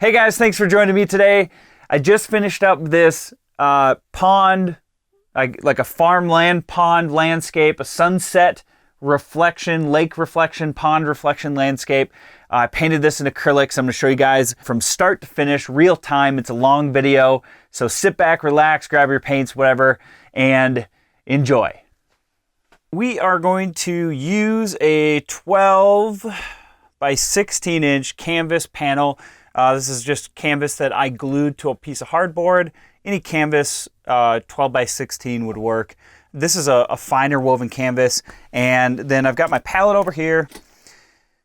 Hey guys, thanks for joining me today. I just finished up this pond, like a farmland pond landscape, a sunset reflection, lake reflection, pond reflection landscape. I painted this in acrylics. I'm going to show you guys from start to finish, real time. It's a long video, so sit back, relax, grab your paints, whatever, and enjoy. We are going to use a 12 by 16 inch canvas panel. This is just canvas that I glued to a piece of hardboard. Any canvas 12 by 16 would work. This is a finer woven canvas. And then I've got my palette over here.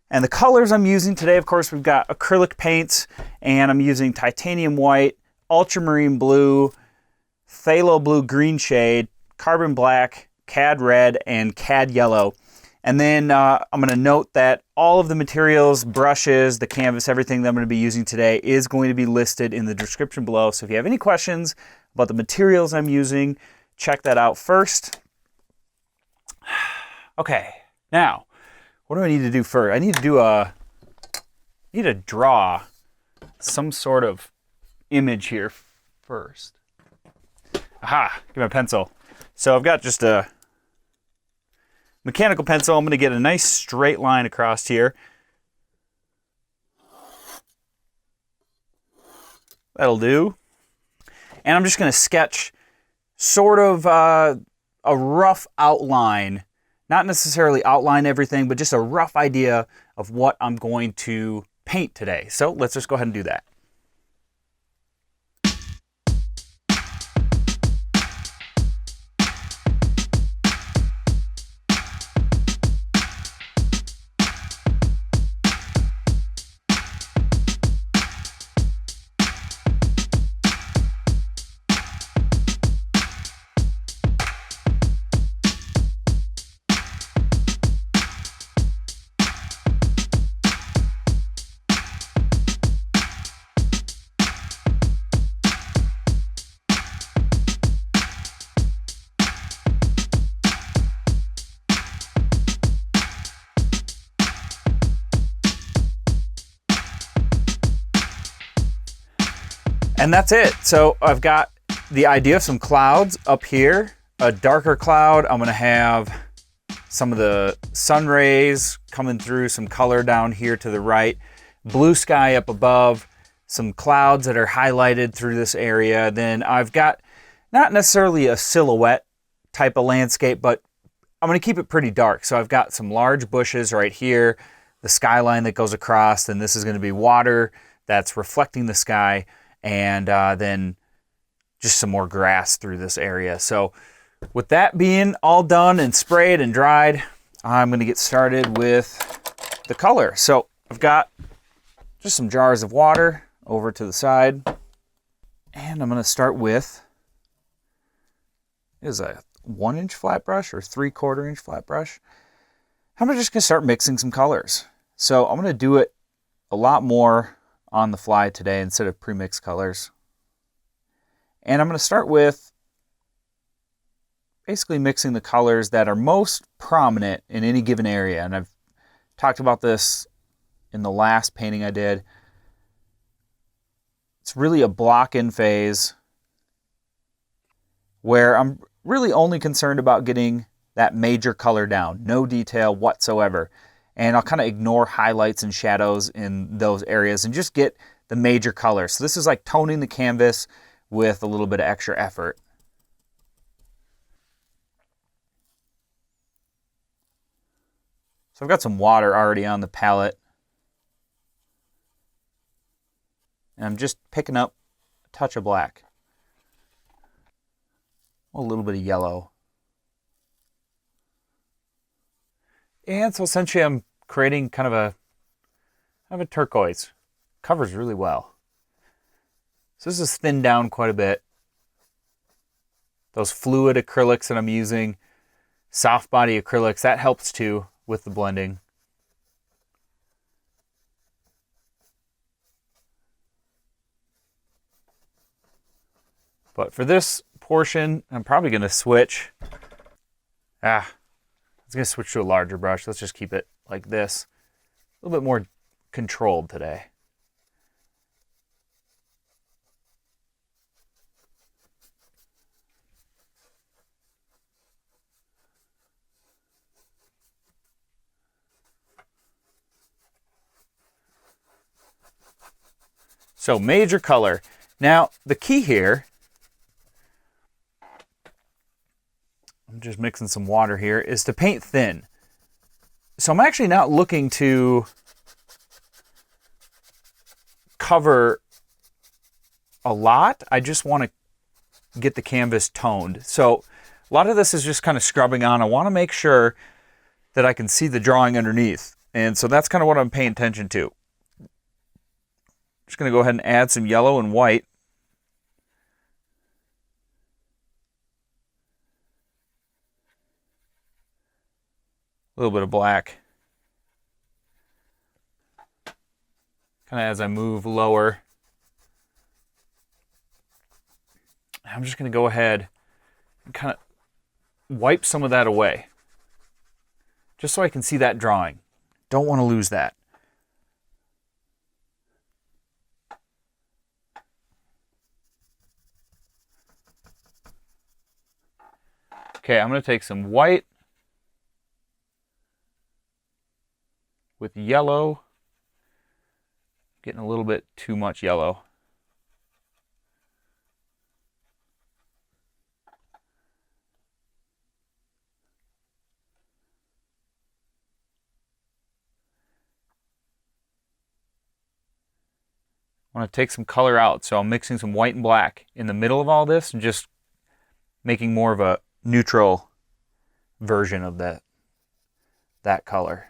And the colors I'm using today, of course, we've got acrylic paints, and I'm using titanium white, ultramarine blue, phthalo blue green shade, carbon black, cad red, and cad yellow. And then I'm going to note that all of the materials, brushes, the canvas, everything that I'm going to be using today is going to be listed in the description below. So if you have any questions about the materials I'm using, check that out first. Okay, now, what do I need to do first? I need to draw some sort of image here first. Aha, get my pencil. So I've got just a mechanical pencil. I'm going to get a nice straight line across here. That'll do. And I'm just going to sketch sort of a rough outline. Not necessarily outline everything, but just a rough idea of what I'm going to paint today. So let's just go ahead and do that. And that's it. So I've got the idea of some clouds up here, a darker cloud. I'm gonna have some of the sun rays coming through, some color down here to the right, blue sky up above, some clouds that are highlighted through this area. Then I've got not necessarily a silhouette type of landscape, but I'm gonna keep it pretty dark. So I've got some large bushes right here, the skyline that goes across, and this is gonna be water that's reflecting the sky. And then just some more grass through this area. So with that being all done and sprayed and dried, I'm going to get started with the color. So I've got just some jars of water over to the side, and I'm going to start with, is a 1-inch flat brush or 3/4 inch flat brush. I'm just going to start mixing some colors. So I'm going to do it a lot more on the fly today instead of pre-mixed colors. And I'm going to start with basically mixing the colors that are most prominent in any given area. And I've talked about this in the last painting I did. It's really a block-in phase where I'm really only concerned about getting that major color down, no detail whatsoever. And I'll kind of ignore highlights and shadows in those areas and just get the major colors. So this is like toning the canvas with a little bit of extra effort. So I've got some water already on the palette. And I'm just picking up a touch of black. A little bit of yellow. And so essentially I'm creating kind of a turquoise. Covers really well. So this is thinned down quite a bit. Those fluid acrylics that I'm using, soft body acrylics, that helps too with the blending. But for this portion, I'm probably going to switch. I was going to switch to a larger brush. Let's just keep it like this. A little bit more controlled today. So major color. Now, the key here, I'm just mixing some water here, is to paint thin. So I'm actually not looking to cover a lot. I just want to get the canvas toned. So a lot of this is just kind of scrubbing on. I want to make sure that I can see the drawing underneath. And so that's kind of what I'm paying attention to. Just going to go ahead and add some yellow and white. A little bit of black. Kind of as I move lower. I'm just going to go ahead and kind of wipe some of that away. Just so I can see that drawing. Don't want to lose that. Okay, I'm going to take some white with yellow. Getting a little bit too much yellow. I want to take some color out, so I'm mixing some white and black in the middle of all this and just making more of a neutral version of that color.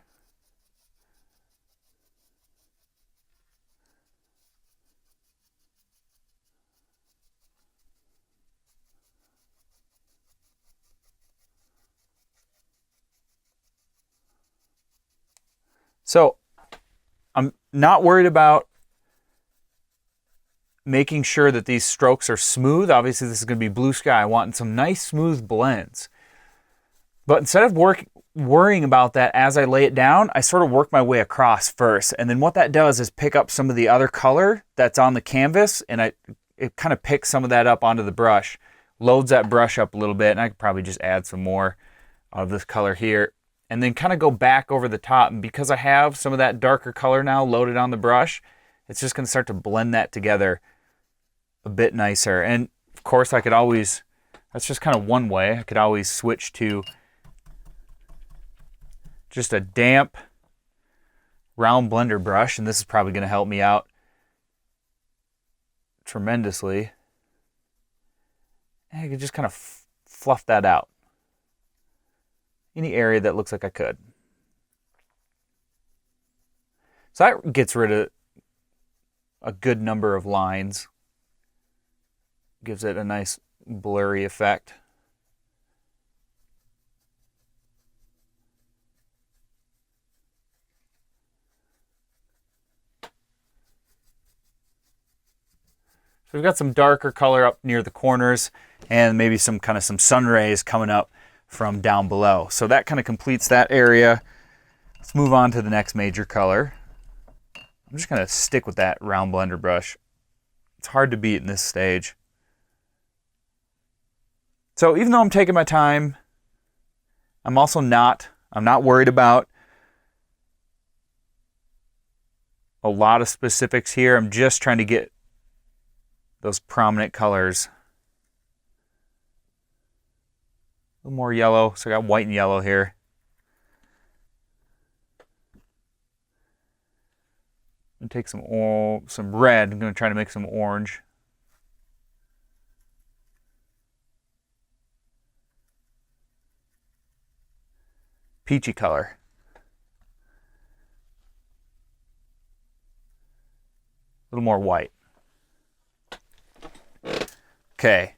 So I'm not worried about making sure that these strokes are smooth. Obviously, this is going to be blue sky. I want some nice smooth blends. But instead of worrying about that as I lay it down, I sort of work my way across first. And then what that does is pick up some of the other color that's on the canvas, and it kind of picks some of that up onto the brush, loads that brush up a little bit, and I could probably just add some more of this color here, and then kind of go back over the top. And because I have some of that darker color now loaded on the brush, it's just going to start to blend that together a bit nicer. And of course, I could always, that's just kind of one way, I could always switch to just a damp round blender brush, and this is probably going to help me out tremendously. And I could just kind of fluff that out. Any area that looks like I could. So that gets rid of a good number of lines. Gives it a nice blurry effect. So we've got some darker color up near the corners and maybe some sun rays coming up from down below. So that kind of completes that area. Let's move on to the next major color. I'm just going to stick with that round blender brush. It's hard to beat in this stage. So even though I'm taking my time, I'm not worried about a lot of specifics here. I'm just trying to get those prominent colors. A little more yellow, so I got white and yellow here. I'm going to take some red. I'm going to try to make some orange. Peachy color. A little more white. Okay.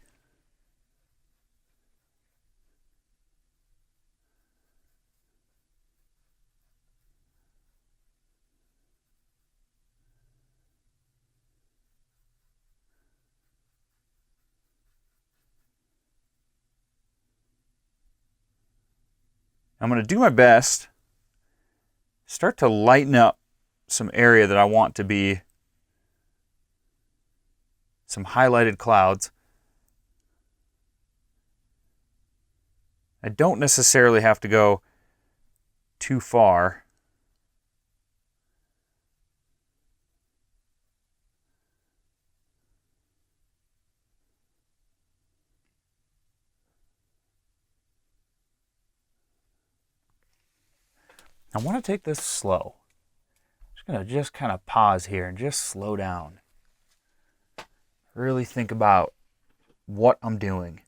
I'm going to do my best, start to lighten up some area that I want to be some highlighted clouds. I don't necessarily have to go too far. I want to take this slow. I'm just going to just kind of pause here and just slow down. Really think about what I'm doing.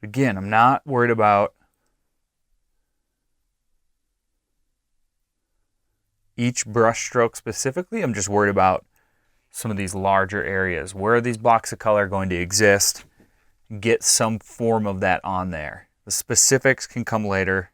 Again, I'm not worried about each brush stroke specifically. I'm just worried about some of these larger areas. Where are these blocks of color going to exist? Get some form of that on there. The specifics can come later.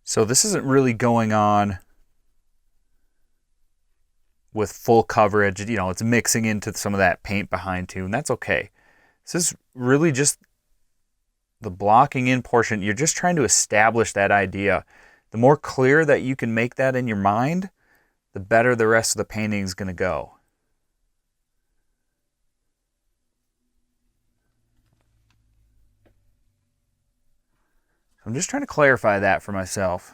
So this isn't really going on with full coverage. You know, it's mixing into some of that paint behind too, and that's okay. This is really just the blocking in portion. You're just trying to establish that idea. The more clear that you can make that in your mind, the better the rest of the painting is going to go. I'm just trying to clarify that for myself.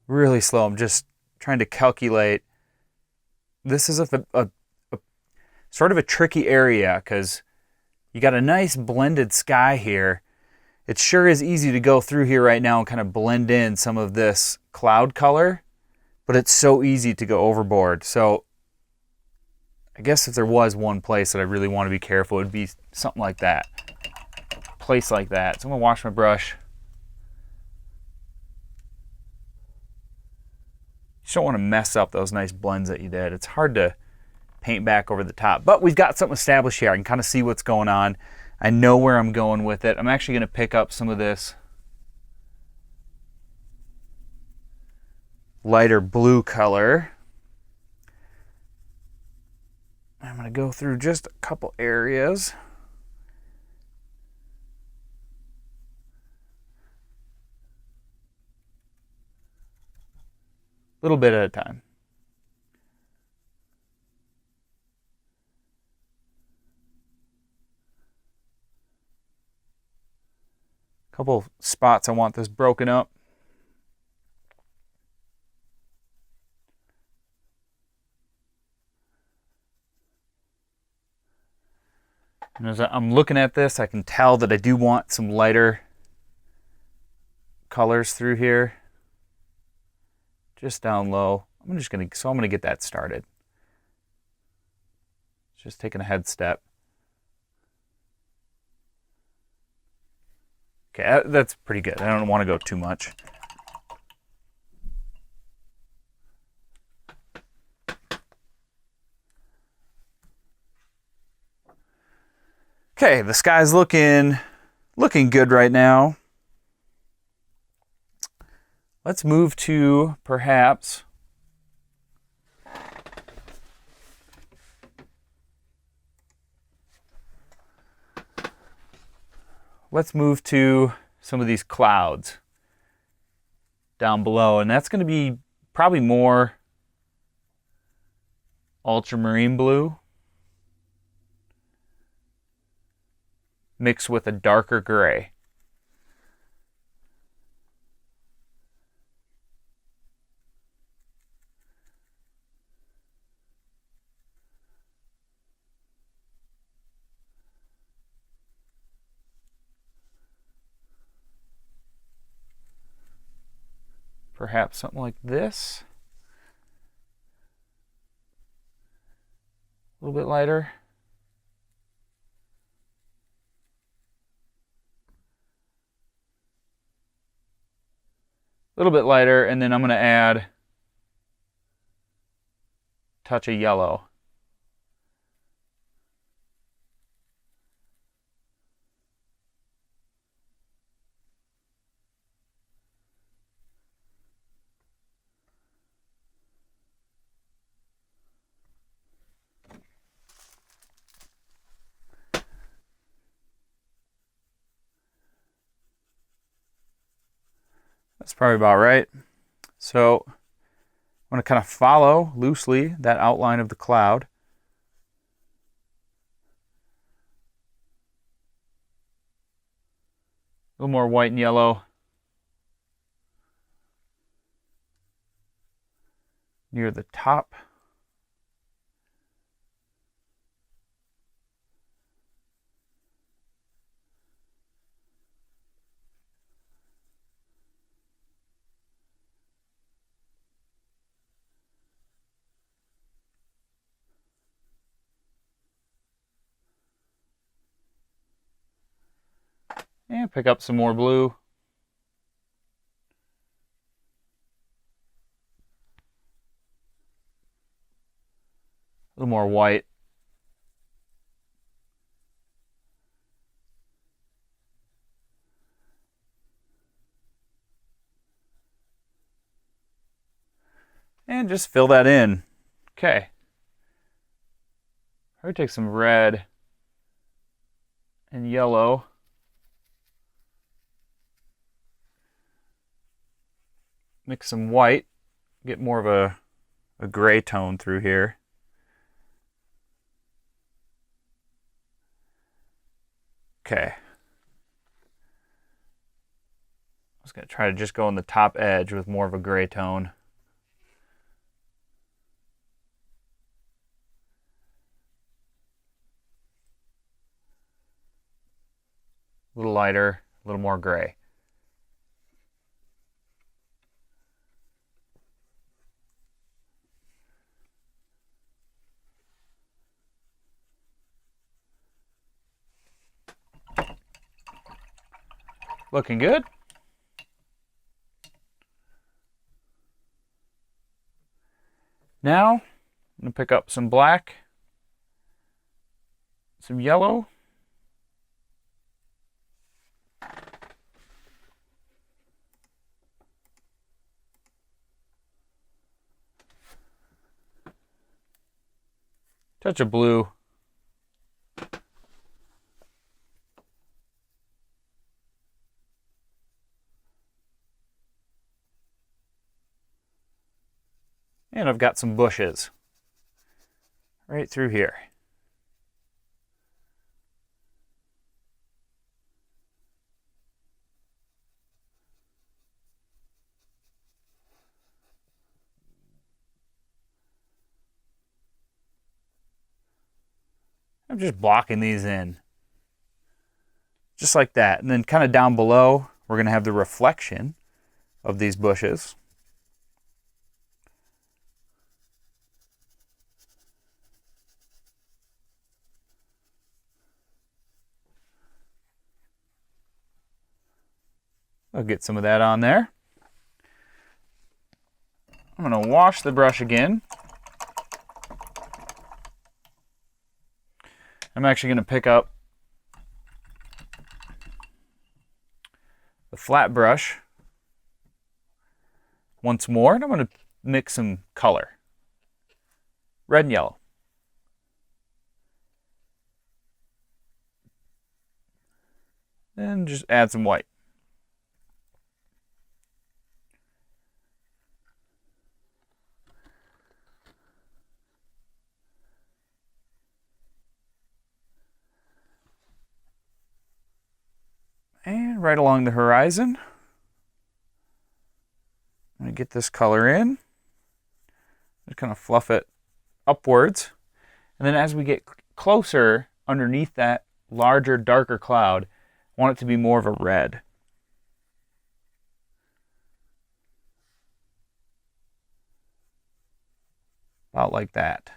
Really slow. I'm just trying to calculate. This is a sort of a tricky area because you got a nice blended sky here. It sure is easy to go through here right now and kind of blend in some of this cloud color, but it's so easy to go overboard. So I guess if there was one place that I really want to be careful, it would be something like that. A place like that. So I'm going to wash my brush. You just don't want to mess up those nice blends that you did. It's hard to paint back over the top, but we've got something established here. I can kind of see what's going on. I know where I'm going with it. I'm actually going to pick up some of this lighter blue color. I'm going to go through just a couple areas. A little bit at a time. Couple spots I want this broken up. And as I'm looking at this, I can tell that I do want some lighter colors through here. Just down low. I'm gonna get that started. Just taking a head step. Okay, that's pretty good. I don't want to go too much. Okay, the sky's looking good right now. Let's move to perhaps some of these clouds down below, and that's going to be probably more ultramarine blue mixed with a darker gray. Perhaps something like this. A little bit lighter. little bit lighter, and then I'm going to add a touch of yellow. That's probably about right. So I'm going to kind of follow loosely that outline of the cloud. A little more white and yellow near the top. And pick up some more blue. A little more white. And just fill that in. Okay. I'm going to take some red and yellow. Mix some white. Get more of a gray tone through here. Okay. I was going to try to just go on the top edge with more of a gray tone. A little lighter, a little more gray. Looking good. Now, I'm going to pick up some black, some yellow, touch of blue, and I've got some bushes right through here. I'm just blocking these in. Just like that. And then kind of down below, we're going to have the reflection of these bushes. I'll get some of that on there. I'm going to wash the brush again. I'm actually going to pick up the flat brush once more, and I'm going to mix some color. Red and yellow. And just add some white. And right along the horizon, I'm going to get this color in. Just kind of fluff it upwards. And then as we get closer underneath that larger, darker cloud, I want it to be more of a red. About like that.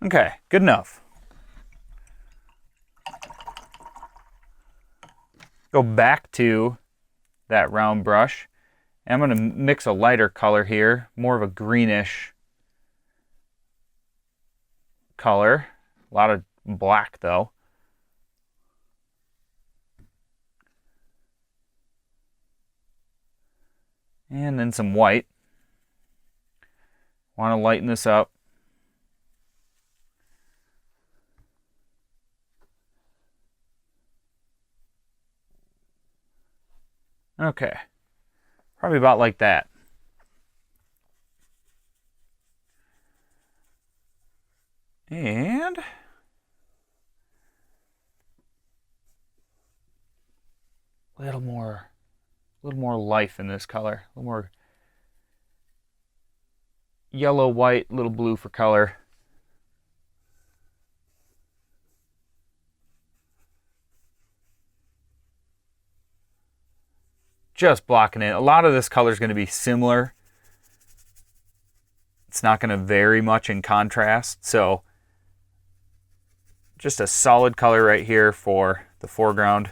Okay, good enough. Go back to that round brush. And I'm going to mix a lighter color here, more of a greenish color. A lot of black though. And then some white. Want to lighten this up. Okay, probably about like that. And a little more life in this color. A little more yellow, white, little blue for color. Just blocking it. A lot of this color is going to be similar. It's not going to vary much in contrast. So just a solid color right here for the foreground.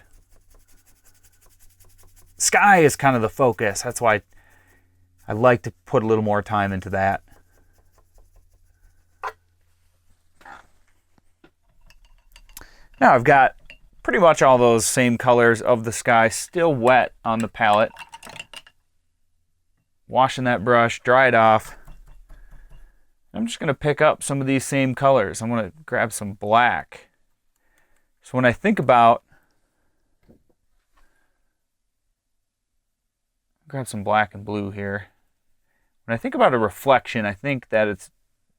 Sky is kind of the focus. That's why I like to put a little more time into that. Now I've got pretty much all those same colors of the sky still wet on the palette. Washing that brush, dry it off. I'm just going to pick up some of these same colors. I'm going to grab some black. So when I think about, grab some black and blue here. When I think about a reflection, I think that it's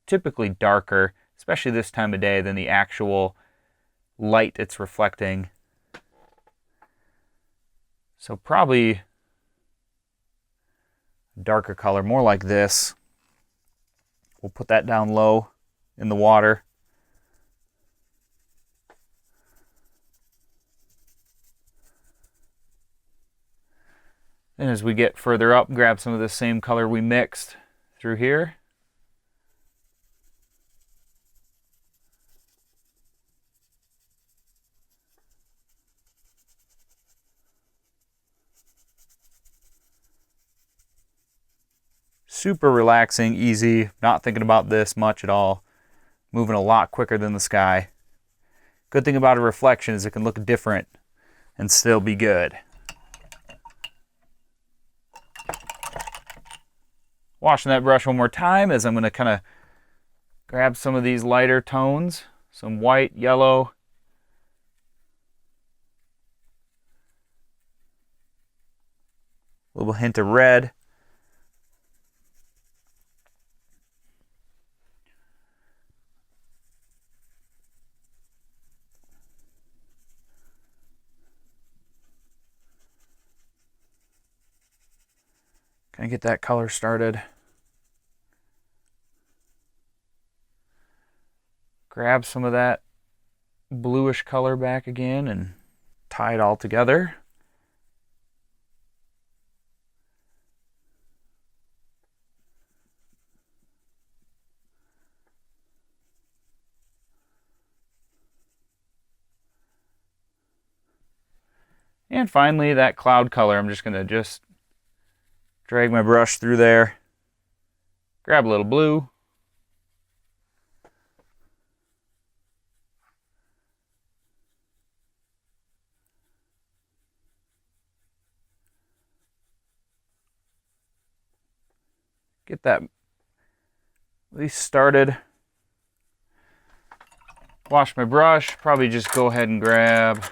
typically darker, especially this time of day, than the actual light it's reflecting. So probably a darker color, more like this. We'll put that down low in the water. And as we get further up, grab some of the same color we mixed through here. Super relaxing, easy, not thinking about this much at all. Moving a lot quicker than the sky. Good thing about a reflection is it can look different and still be good. Washing that brush one more time as I'm going to kind of grab some of these lighter tones. Some white, yellow. A little hint of red. Kind of get that color started. Grab some of that bluish color back again and tie it all together. And finally, that cloud color, I'm just going to drag my brush through there, grab a little blue, get that at least started. Wash my brush, probably just go ahead and grab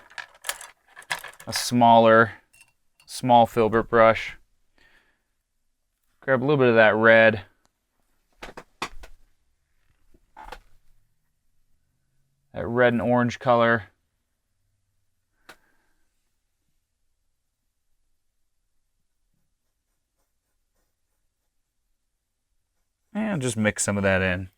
a small filbert brush. Grab a little bit of that red. That red and orange color. And just mix some of that in.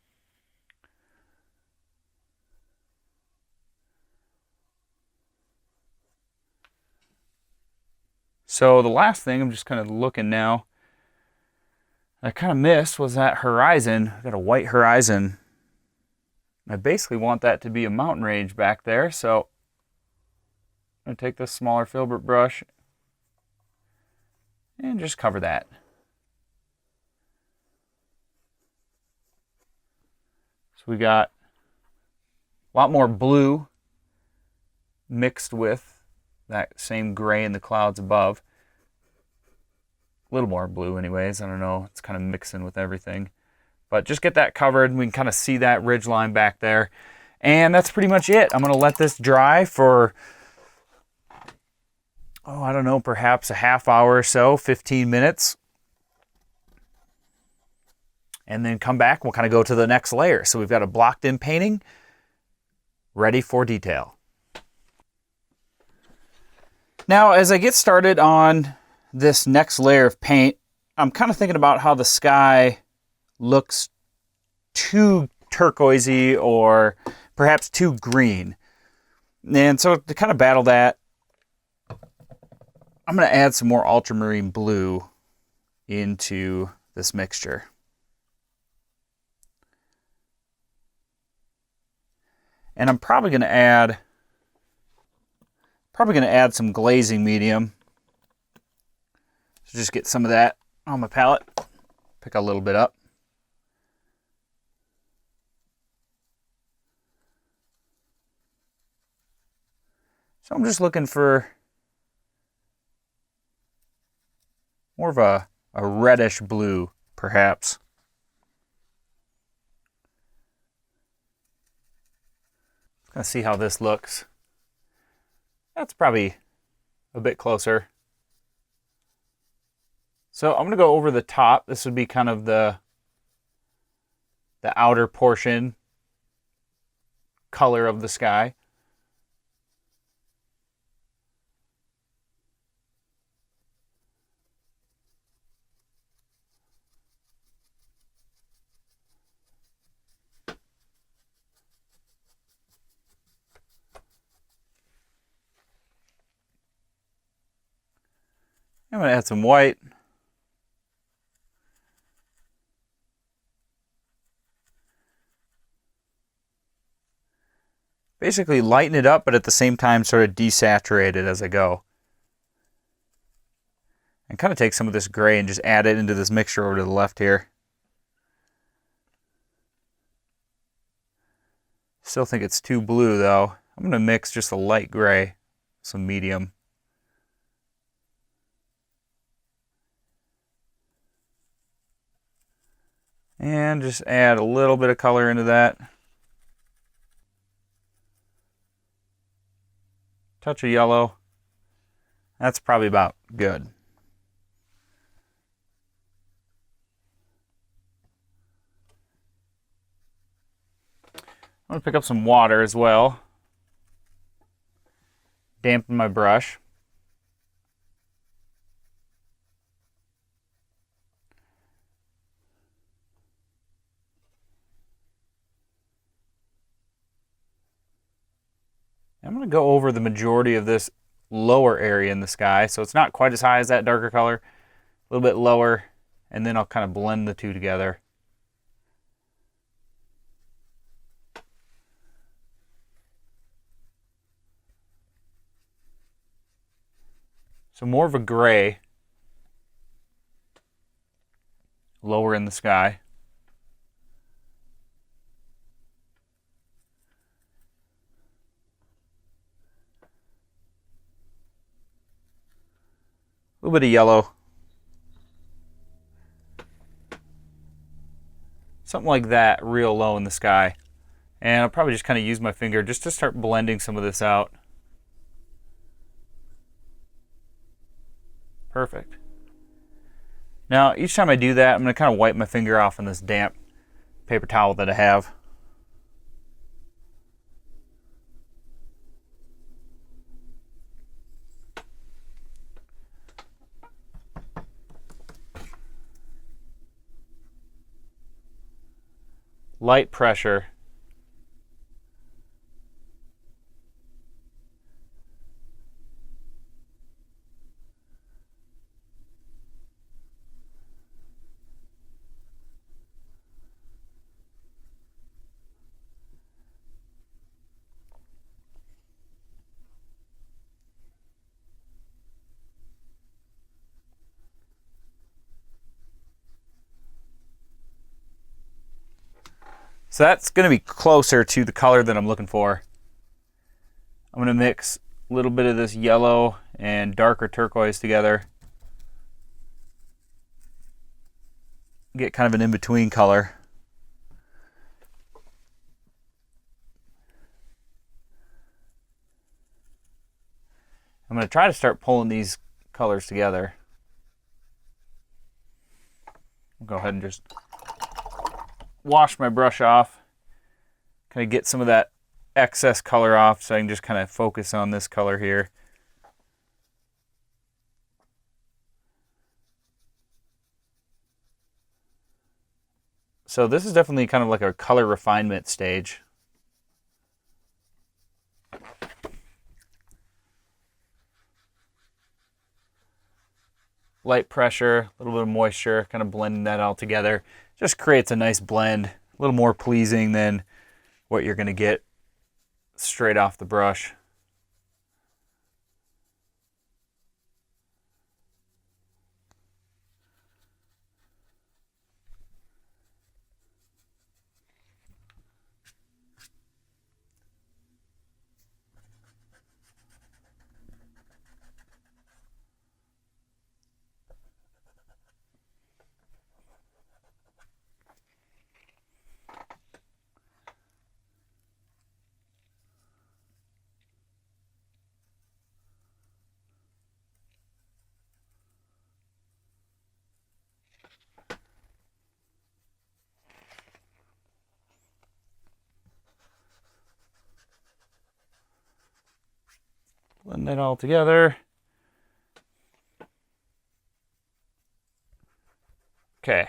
So the last thing, I'm just kind of looking now, I kind of missed was that horizon. I've got a white horizon I basically want that to be a mountain range back there, so I'm going to take this smaller filbert brush and just cover that. So we got a lot more blue mixed with that same gray in the clouds above. A little more blue anyways, I don't know, it's kind of mixing with everything. But just get that covered and we can kind of see that ridge line back there. And that's pretty much it. I'm going to let this dry for, oh, I don't know, perhaps a half hour or so, 15 minutes. And then come back, we'll kind of go to the next layer. So we've got a blocked in painting ready for detail. Now, as I get started on this next layer of paint, I'm kind of thinking about how the sky looks too turquoisey or perhaps too green. And so to kind of battle that, I'm going to add some more ultramarine blue into this mixture. And I'm probably going to add some glazing medium. So just get some of that on my palette. Pick a little bit up. So I'm just looking for more of a reddish blue, perhaps. Let's see how this looks. That's probably a bit closer. So I'm going to go over the top. This would be kind of the outer portion color of the sky. I'm going to add some white. Basically lighten it up, but at the same time sort of desaturate it as I go. And kind of take some of this gray and just add it into this mixture over to the left here. Still think it's too blue though. I'm going to mix just a light gray, some medium. And just add a little bit of color into that. Touch of yellow. That's probably about good. I'm going to pick up some water as well. Dampen my brush. I'm going to go over the majority of this lower area in the sky, so it's not quite as high as that darker color, a little bit lower, and then I'll kind of blend the two together. So more of a gray lower in the sky. A little bit of yellow. Something like that real low in the sky. And I'll probably just kind of use my finger just to start blending some of this out. Perfect. Now, each time I do that, I'm going to kind of wipe my finger off on this damp paper towel that I have. Light pressure. So that's going to be closer to the color that I'm looking for. I'm going to mix a little bit of this yellow and darker turquoise together. Get kind of an in-between color. I'm going to try to start pulling these colors together. I'll go ahead and just wash my brush off. Kind of get some of that excess color off so I can just kind of focus on this color here. So this is definitely kind of like a color refinement stage. Light pressure, a little bit of moisture, kind of blending that all together. Just creates a nice blend, a little more pleasing than what you're going to get straight off the brush. Blend that all together. Okay.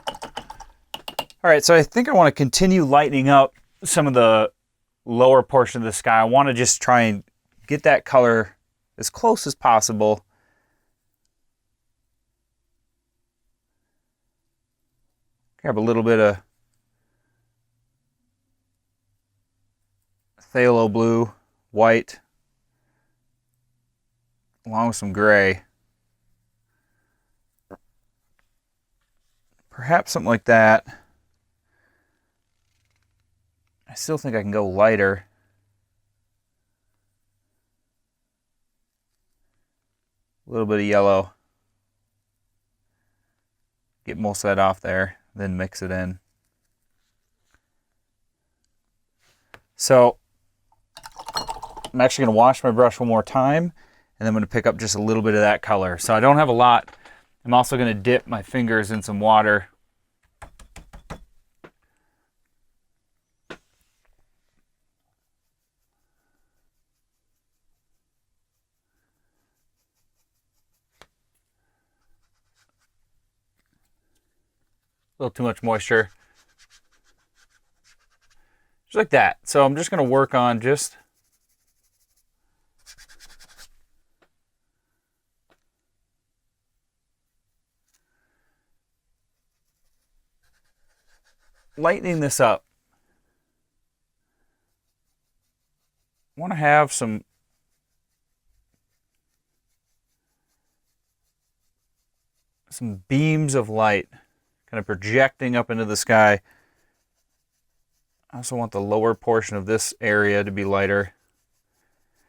All right, so I think I want to continue lightening up some of the lower portion of the sky. I want to just try and get that color as close as possible. Grab a little bit of phthalo blue, white, along with some gray. Perhaps something like that. I still think I can go lighter. A little bit of yellow. Get most of that off there, then mix it in. So I'm actually going to wash my brush one more time, and then I'm going to pick up just a little bit of that color. So I don't have a lot. I'm also going to dip my fingers in some water. A little too much moisture. Just like that. So I'm just going to work on just lightening this up. I want to have some beams of light kind of projecting up into the sky. I also want the lower portion of this area to be lighter.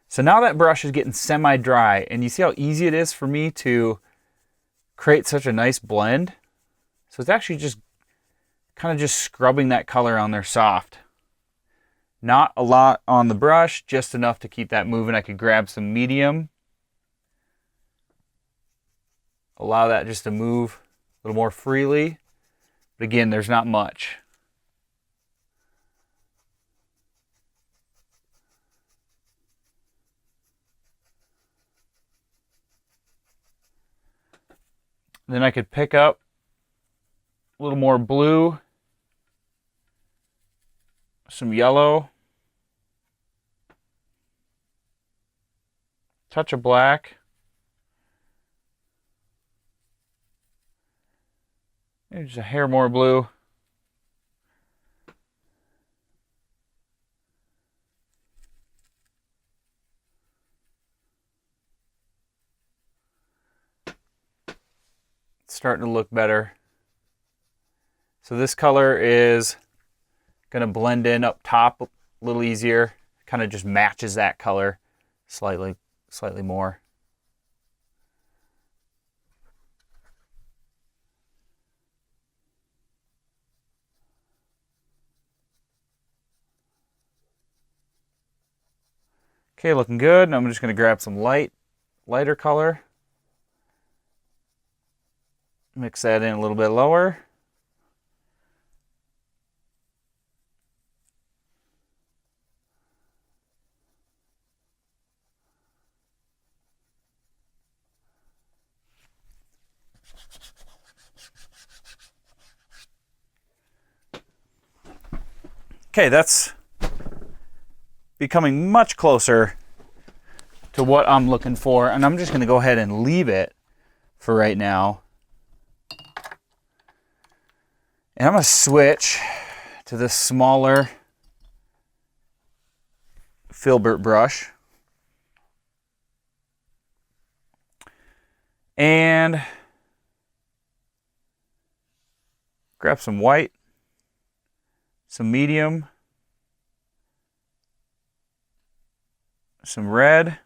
So now that brush is getting semi-dry, and you see how easy it is for me to create such a nice blend. So it's actually just kind of just scrubbing that color on there soft. Not a lot on the brush, just enough to keep that moving. I could grab some medium. Allow that just to move a little more freely. But again, there's not much. Then I could pick up a little more blue, some yellow, touch of black, maybe just a hair more blue. It's starting to look better. So this color is going to blend in up top a little easier. Kind of just matches that color slightly more. Okay, looking good. And I'm just going to grab some lighter color. Mix that in a little bit lower. Okay, that's becoming much closer to what I'm looking for, and I'm just going to go ahead and leave it for right now. And I'm going to switch to this smaller filbert brush. And grab some white, some medium, some red,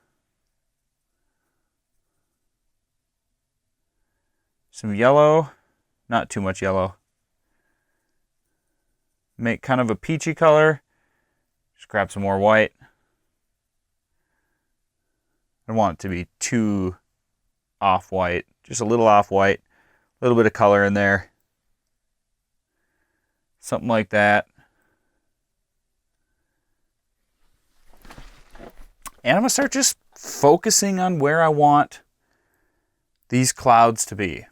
some yellow, not too much yellow. Make kind of a peachy color. Just grab some more white. I don't want it to be too off-white, just a little off-white, a little bit of color in there. Something like that. And I'm going to start just focusing on where I want these clouds to be.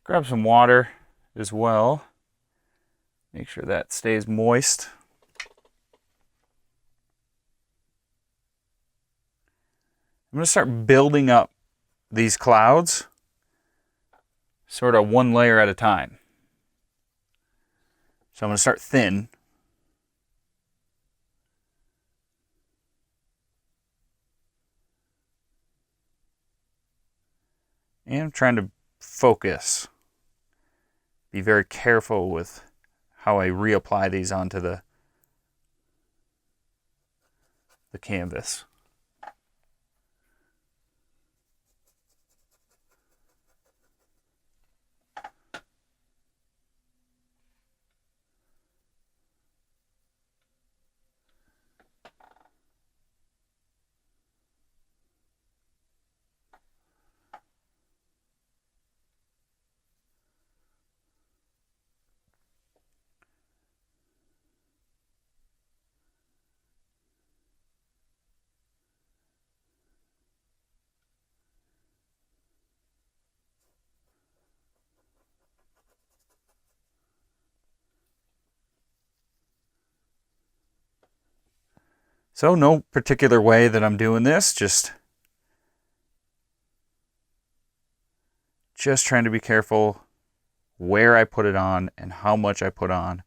Grab some water as well. Make sure that stays moist. I'm going to start building up these clouds sort of one layer at a time. So I'm going to start thin. And I'm trying to focus. Be very careful with how I reapply these onto the canvas. So no particular way that I'm doing this, just trying to be careful where I put it on and how much I put on.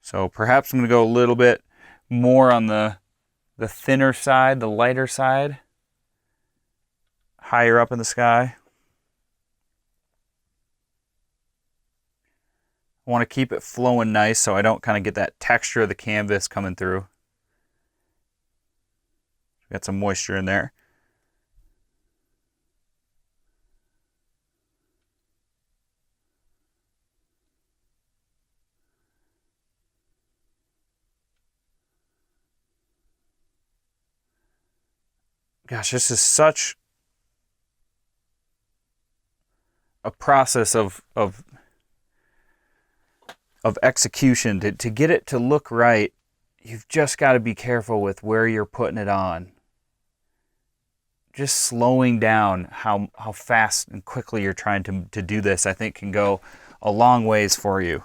So perhaps I'm going to go a little bit more on the thinner side, the lighter side, higher up in the sky. I want to keep it flowing nice so I don't kind of get that texture of the canvas coming through. Got some moisture in there. Gosh, this is such a process of execution. To get it to look right, you've just got to be careful with where you're putting it on. Just slowing down how fast and quickly you're trying to do this, I think, can go a long ways for you.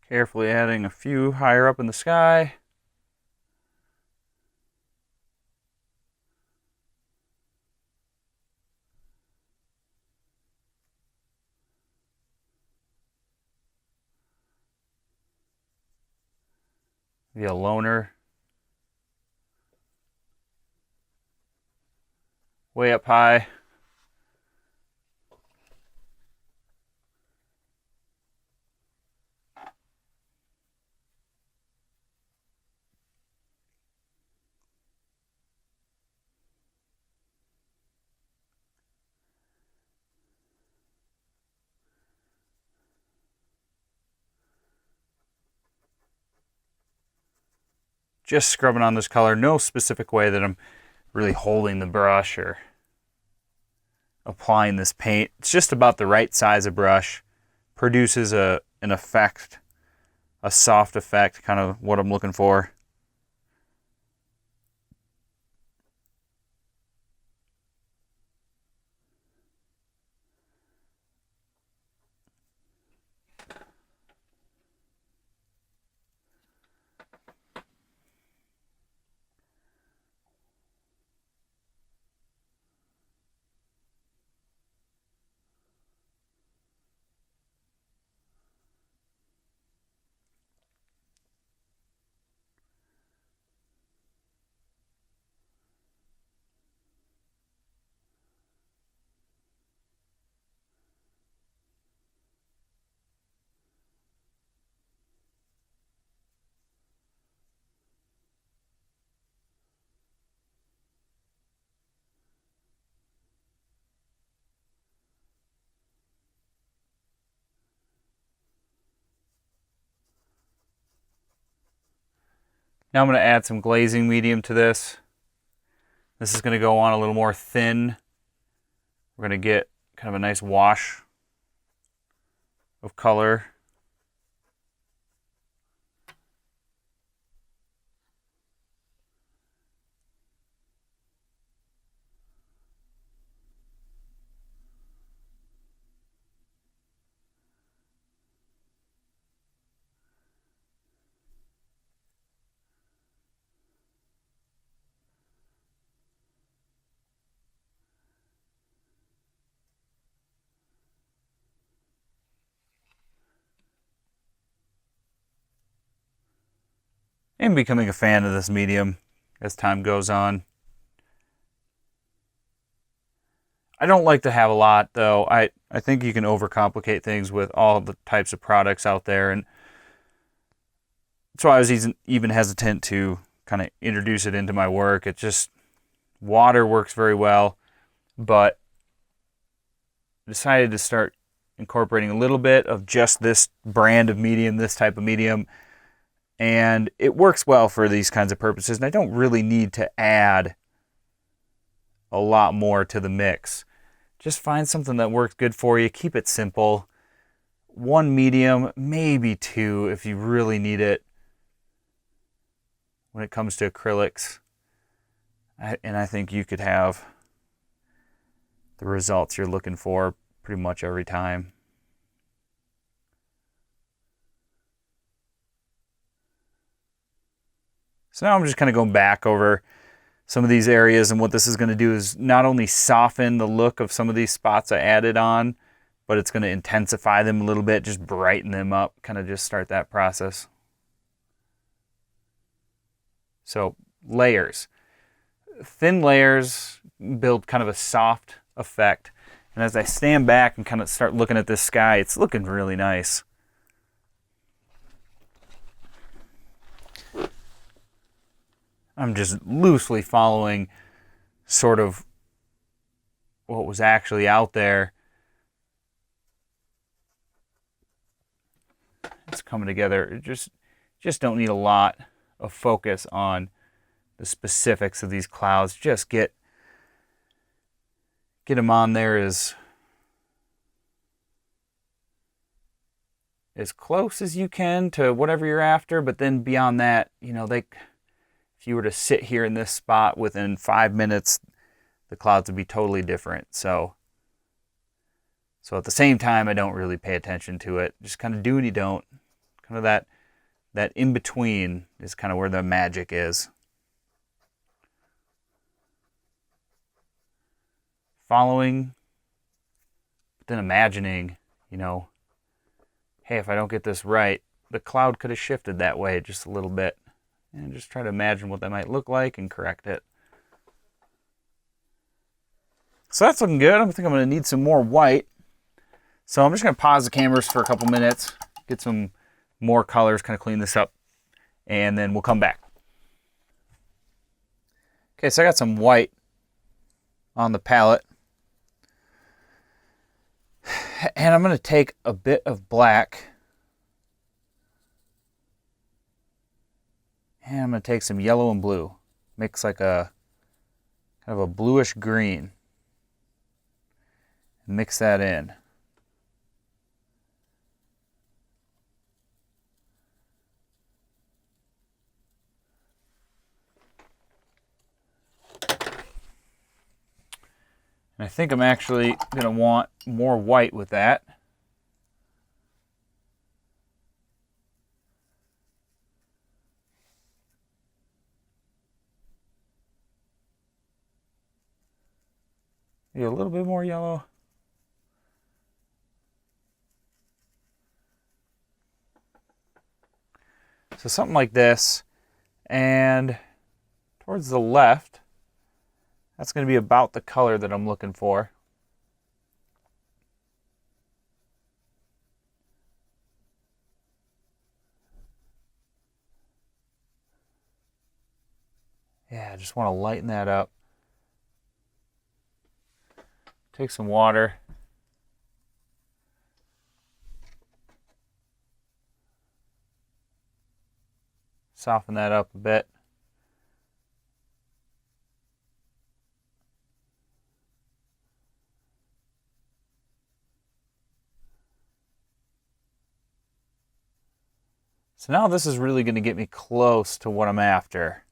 Carefully adding a few higher up in the sky. Be a loner. Way up high. Just scrubbing on this color, no specific way that I'm really holding the brush or applying this paint. It's just about the right size of brush. Produces an effect, a soft effect, kind of what I'm looking for. Now I'm going to add some glazing medium to this. This is going to go on a little more thin. We're going to get kind of a nice wash of color. And becoming a fan of this medium as time goes on. I don't like to have a lot, though. I think you can overcomplicate things with all the types of products out there, and that's why I was even hesitant to kind of introduce it into my work. It just, water works very well, but I decided to start incorporating a little bit of just this brand of medium, this type of medium, and it works well for these kinds of purposes, and I don't really need to add a lot more to the mix. Just find something that works good for you. Keep it simple. One medium, maybe two if you really need it when it comes to acrylics. And I think you could have the results you're looking for pretty much every time. So now I'm just kind of going back over some of these areas, and what this is going to do is not only soften the look of some of these spots I added on, but it's going to intensify them a little bit, just brighten them up, kind of just start that process. So layers. thin layers build kind of a soft effect. And as I stand back and kind of start looking at this sky, it's looking really nice. I'm just loosely following sort of what was actually out there. It's coming together. It just don't need a lot of focus on the specifics of these clouds. Just get them on there as close as you can to whatever you're after, but then beyond that, you know, if you were to sit here in this spot within 5 minutes, the clouds would be totally different. So at the same time, I don't really pay attention to it. Just kind of do and you don't. Kind of that in between is kind of where the magic is. Following, but then imagining, you know, hey, if I don't get this right, the cloud could have shifted that way just a little bit. And just try to imagine what that might look like and correct it. So that's looking good. I think I'm going to need some more white. So I'm just going to pause the cameras for a couple minutes, get some more colors, kind of clean this up, and then we'll come back. Okay, so I got some white on the palette. And I'm going to take a bit of black. And I'm going to take some yellow and blue. Mix like a kind of a bluish green. Mix that in. And I think I'm actually going to want more white with that. Maybe a little bit more yellow. So something like this. And towards the left, that's going to be about the color that I'm looking for. Yeah, I just want to lighten that up. Take some water. Soften that up a bit. So now this is really going to get me close to what I'm after.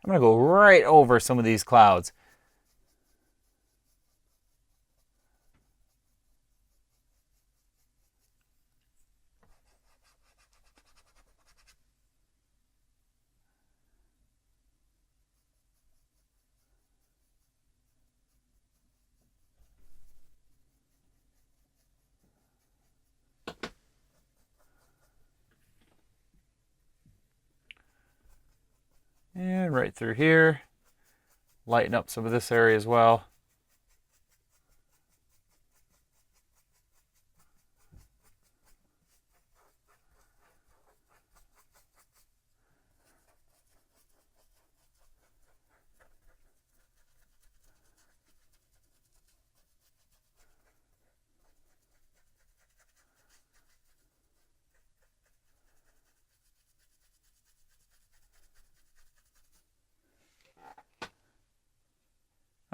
I'm going to go right over some of these clouds. And right through here, lighten up some of this area as well.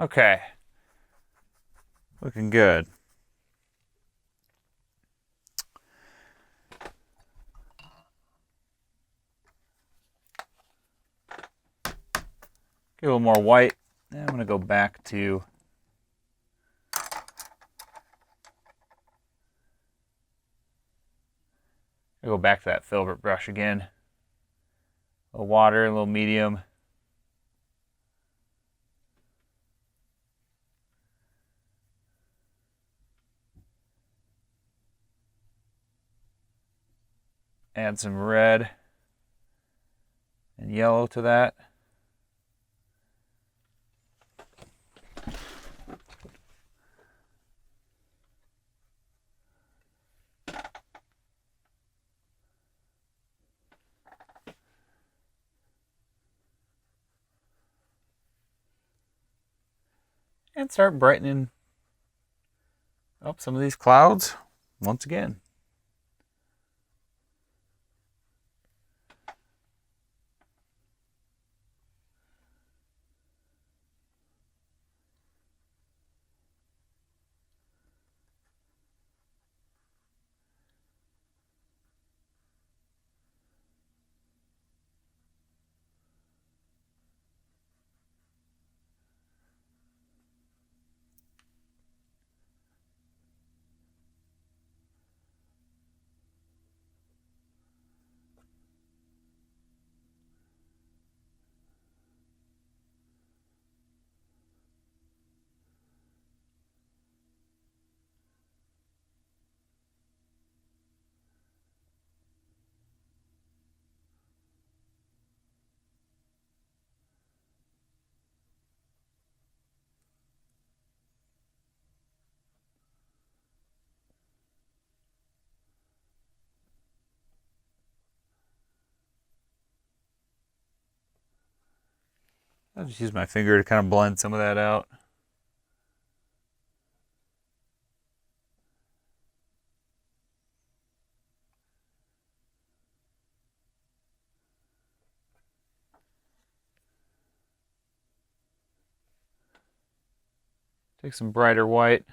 Okay, looking good. Get a little more white. And I'm going to go back to that filbert brush again. A little water, a little medium. Add some red and yellow to that. And start brightening up some of these clouds once again. I'll just use my finger to kind of blend some of that out. Take some brighter white,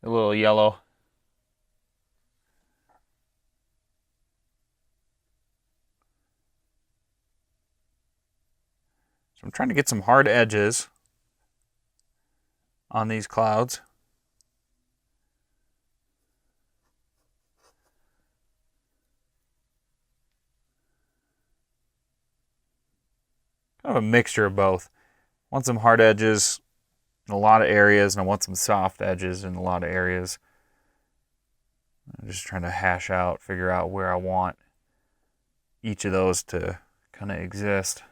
a little yellow. So I'm trying to get some hard edges on these clouds. Kind of a mixture of both. I want some hard edges in a lot of areas, and I want some soft edges in a lot of areas. I'm just trying to hash out, figure out where I want each of those to kind of exist.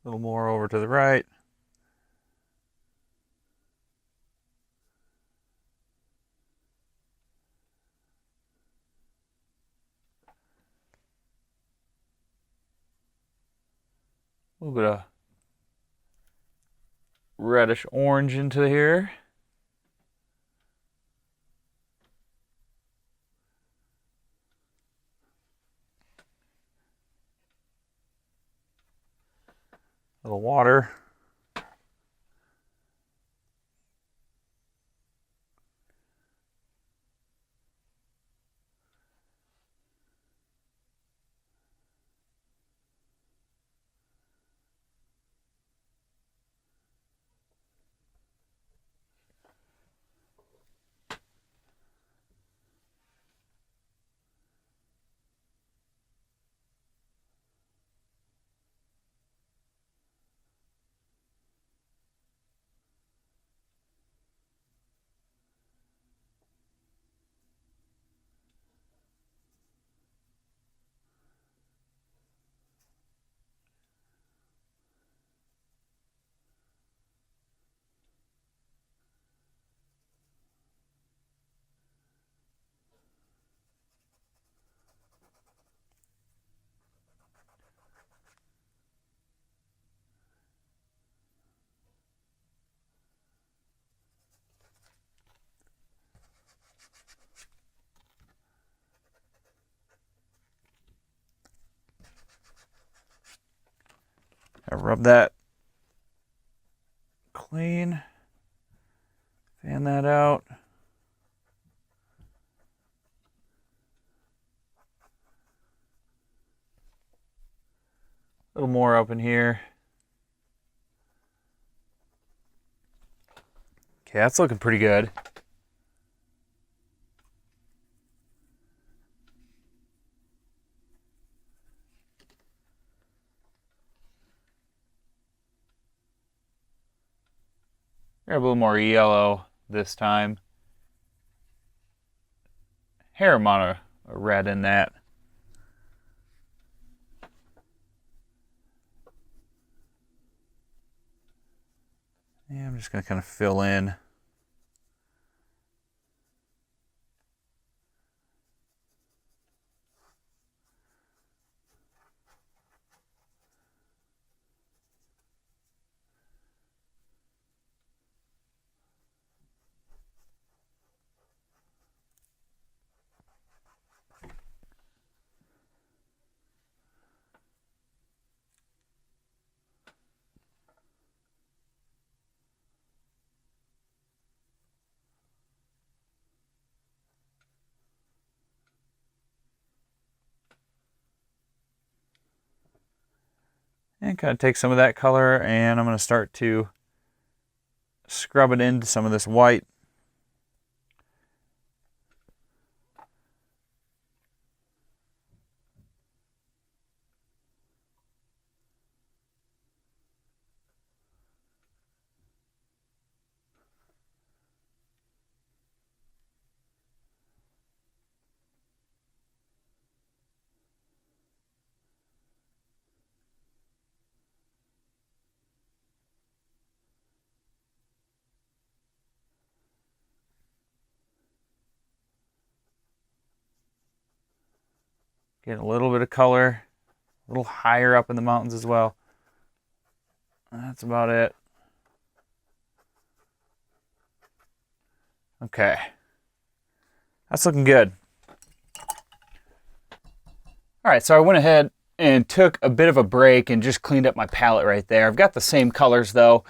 A little more over to the right. A little bit of reddish orange into here. A little water. rub that clean. Fan that out. A little more up in here. Okay, that's looking pretty good. Grab a little more yellow this time. Hair amount of red in that. Yeah, I'm just going to kind of fill in. And kind of take some of that color, and I'm going to start to scrub it into some of this white. Get a little bit of color, a little higher up in the mountains as well. That's about it. Okay. That's looking good. All right, so I went ahead and took a bit of a break and just cleaned up my palette right there. I've got the same colors though,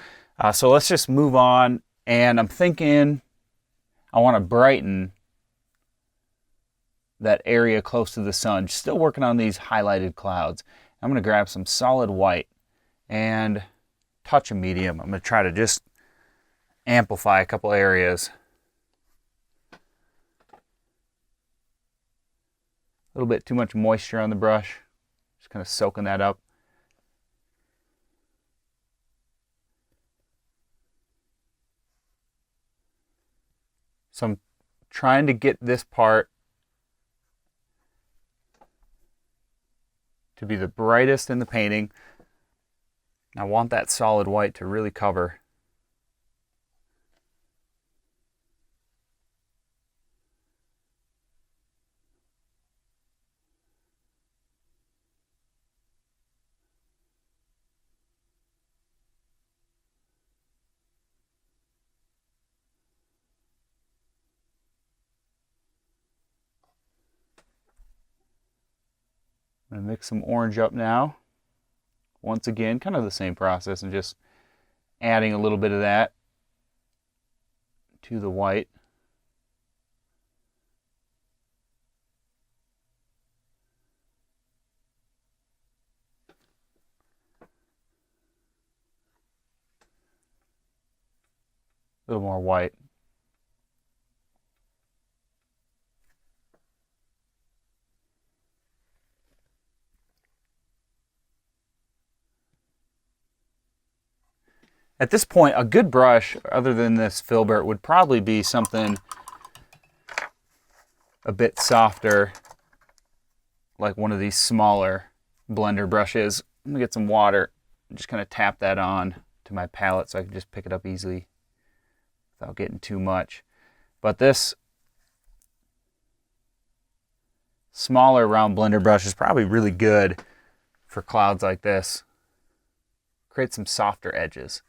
so let's just move on. And I'm thinking I want to brighten that area close to the sun. Still working on these highlighted clouds. I'm going to grab some solid white and touch of medium. I'm going to try to just amplify a couple areas. A little bit too much moisture on the brush. Just kind of soaking that up. So I'm trying to get this part to be the brightest in the painting. I want that solid white to really cover. I'm going to mix some orange up now. Once again, kind of the same process, and just adding a little bit of that to the white. A little more white. At this point, a good brush, other than this filbert, would probably be something a bit softer, like one of these smaller blender brushes. I'm gonna get some water and just kind of tap that on to my palette so I can just pick it up easily without getting too much. But this smaller round blender brush is probably really good for clouds like this. Create some softer edges.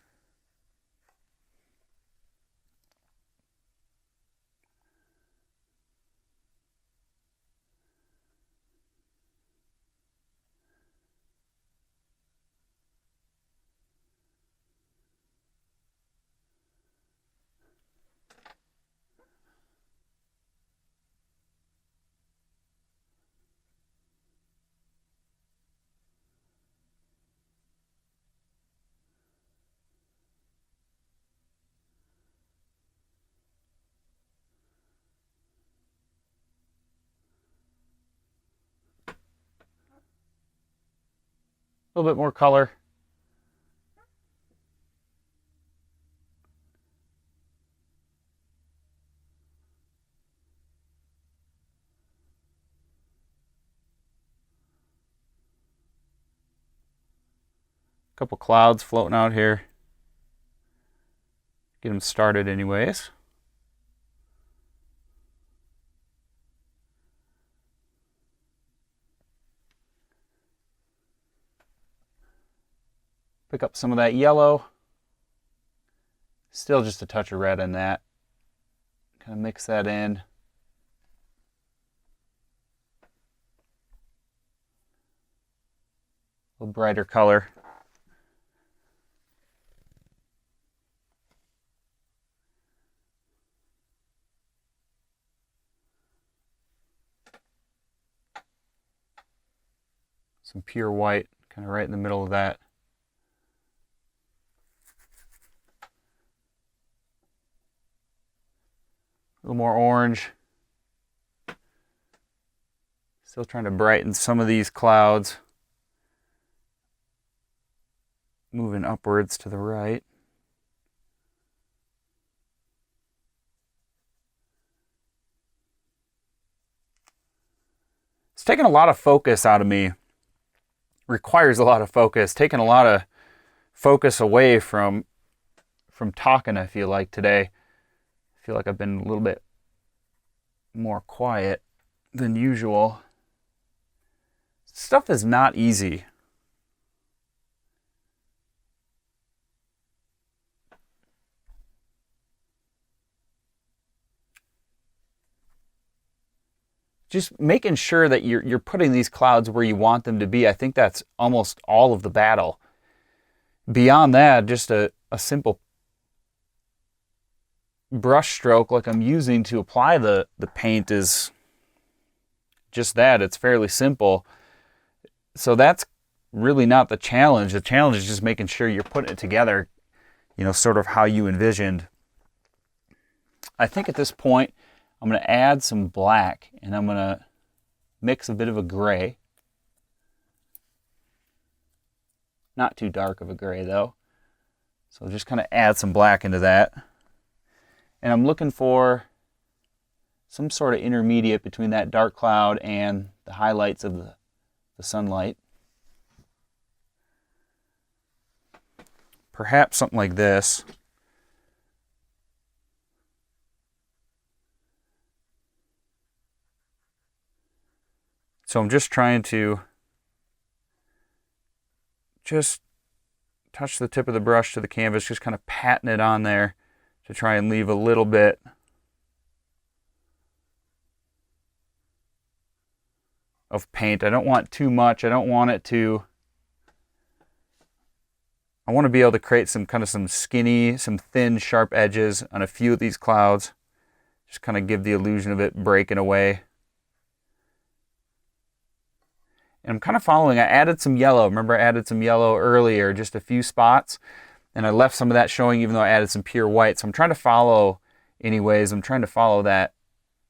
little bit more color. Couple clouds floating out here. Get them started anyways. Pick up some of that yellow. Still just a touch of red in that. Kind of mix that in. A little brighter color. Some pure white, kind of right in the middle of that. A little more orange. Still trying to brighten some of these clouds. Moving upwards to the right. It's taken a lot of focus out of me. Requires a lot of focus, taking a lot of focus away from talking, I feel like today. I feel like I've been a little bit more quiet than usual. Stuff is not easy. Just making sure that you're putting these clouds where you want them to be. I think that's almost all of the battle. Beyond that, just a simple brush stroke like I'm using to apply the paint is just that. It's fairly simple. So that's really not the challenge. The challenge is just making sure you're putting it together, you know, sort of how you envisioned. I think at this point, I'm going to add some black, and I'm going to mix a bit of a gray. Not too dark of a gray, though. So just kind of add some black into that. And I'm looking for some sort of intermediate between that dark cloud and the highlights of the sunlight. Perhaps something like this. So I'm just trying to just touch the tip of the brush to the canvas, just kind of patting it on there to try and leave a little bit of paint. I don't want too much. I don't want it to, I want to be able to create some skinny, some thin, sharp edges on a few of these clouds. Just kind of give the illusion of it breaking away. And I'm kind of following, I added some yellow. Remember I added some yellow earlier, just a few spots. And I left some of that showing even though I added some pure white. So I'm trying to follow, anyways, I'm trying to follow that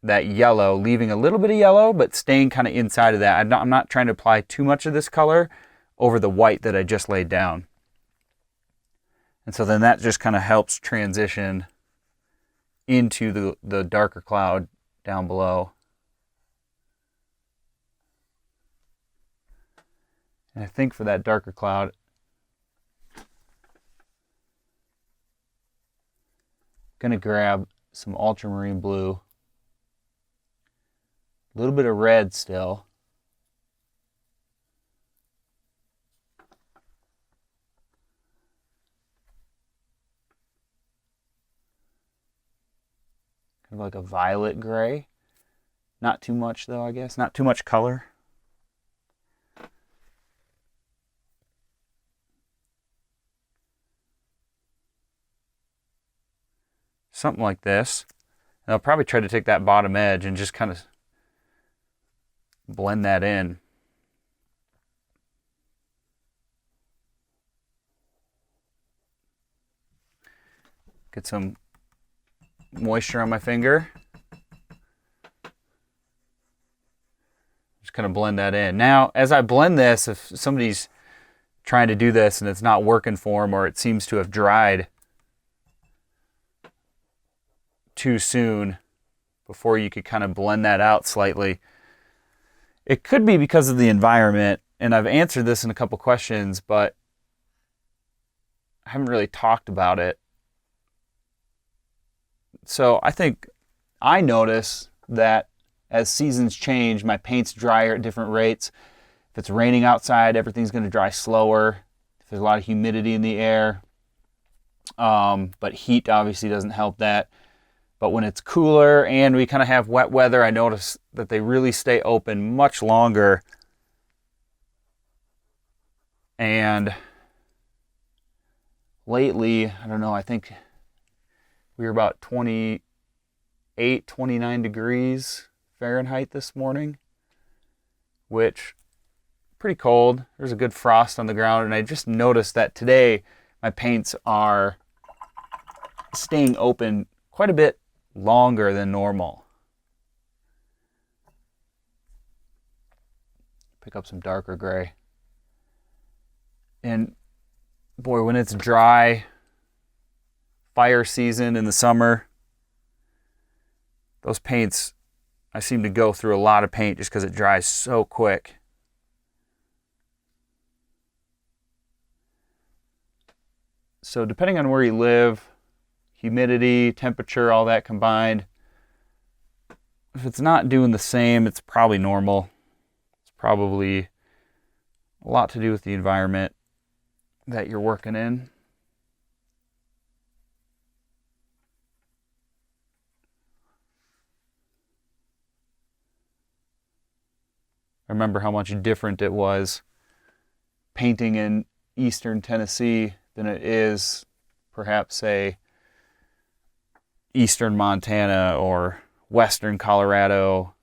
yellow, leaving a little bit of yellow, but staying kind of inside of that. I'm not trying to apply too much of this color over the white that I just laid down. And so then that just kind of helps transition into the darker cloud down below. And I think for that darker cloud, I'm going to grab some ultramarine blue, a little bit of red still. Kind of like a violet gray. Not too much though, I guess. Not too much color. Something like this. And I'll probably try to take that bottom edge and just kind of blend that in. Get some moisture on my finger. Just kind of blend that in. Now, as I blend this, if somebody's trying to do this and it's not working for them, or it seems to have dried too soon before you could kind of blend that out slightly. It could be because of the environment, and I've answered this in a couple questions, but I haven't really talked about it. So I think I notice that as seasons change, my paint's drier at different rates. If it's raining outside, everything's going to dry slower. If there's a lot of humidity in the air, but heat obviously doesn't help that. But when it's cooler and we kind of have wet weather, I notice that they really stay open much longer. And lately, I don't know, I think we were about 28, 29 degrees Fahrenheit this morning, which pretty cold. There's a good frost on the ground, and I just noticed that today my paints are staying open quite a bit longer than normal. Pick up some darker gray. And boy, when it's dry, fire season in the summer, those paints, I seem to go through a lot of paint just because it dries so quick. So depending on where you live, humidity, temperature, all that combined, if it's not doing the same, it's probably normal. It's probably a lot to do with the environment that you're working in. I remember how much different it was painting in eastern Tennessee than it is perhaps, say, eastern Montana or western Colorado.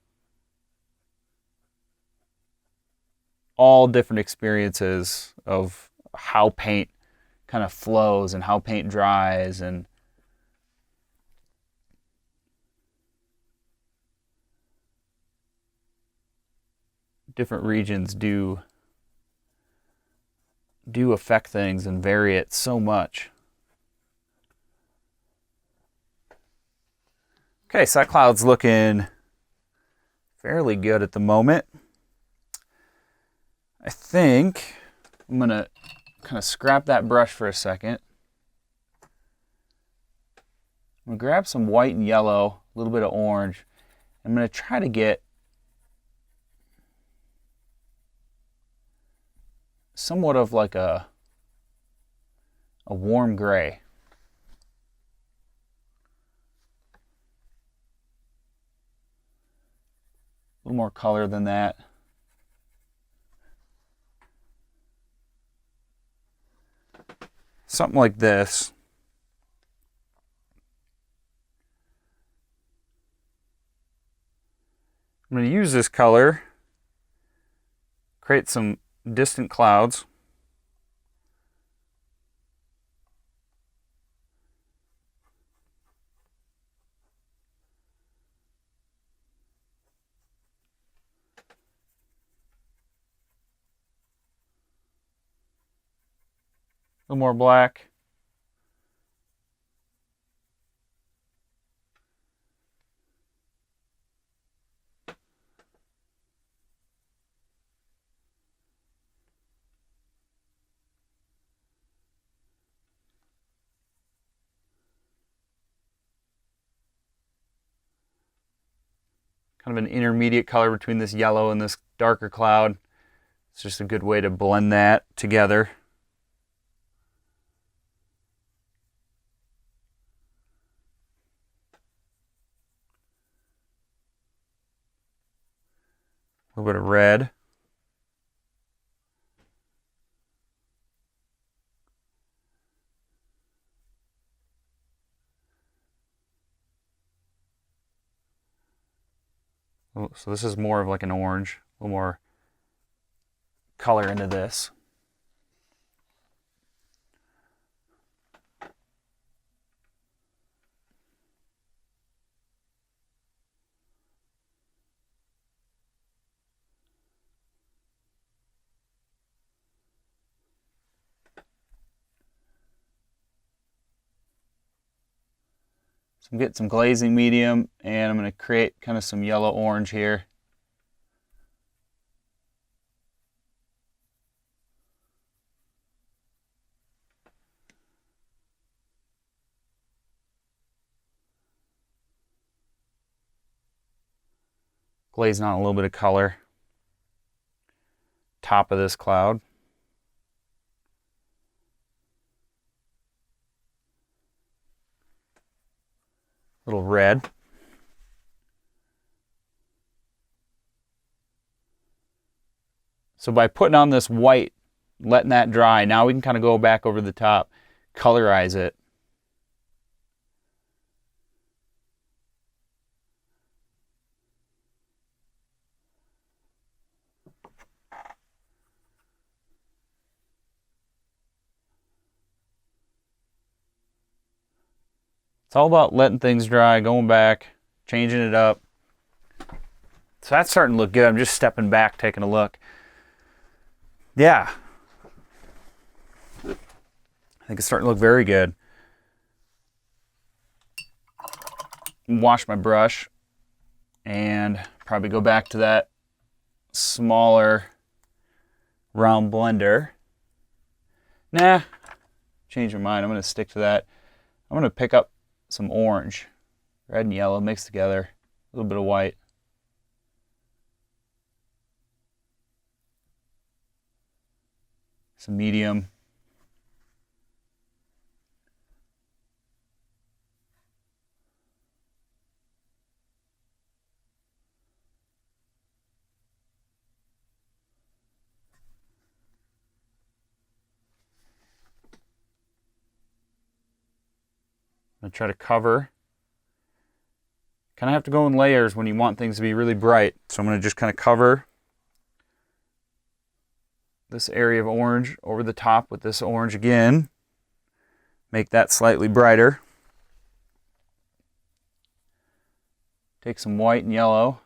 All different experiences of how paint kind of flows and how paint dries, and different regions do affect things and vary it so much. Okay, so that cloud's looking fairly good at the moment. I think I'm going to kind of scrap that brush for a second. I'm going to grab some white and yellow, a little bit of orange. I'm going to try to get somewhat of like a warm gray. A little more color than that. Something like this. I'm going to use this color, create some distant clouds. A little more black. Kind of an intermediate color between this yellow and this darker cloud. It's just a good way to blend that together. A little bit of red. So this is more of like an orange, a little more color into this. So I'm getting some glazing medium, and I'm going to create kind of some yellow-orange here. Glazing on a little bit of color. Top of this cloud. Little red. So by putting on this white, letting that dry, now we can kind of go back over the top, colorize it. It's all about letting things dry, going back, changing it up. So that's starting to look good. I'm just stepping back, taking a look. Yeah. I think it's starting to look very good. Wash my brush and probably go back to that smaller round blender. Nah, change my mind. I'm going to stick to that. I'm going to pick up some orange, red and yellow mixed together, a little bit of white. Some medium. I'm going to try to cover. Kind of have to go in layers when you want things to be really bright. So I'm going to just kind of cover this area of orange over the top with this orange again. Make that slightly brighter. Take some white and yellow.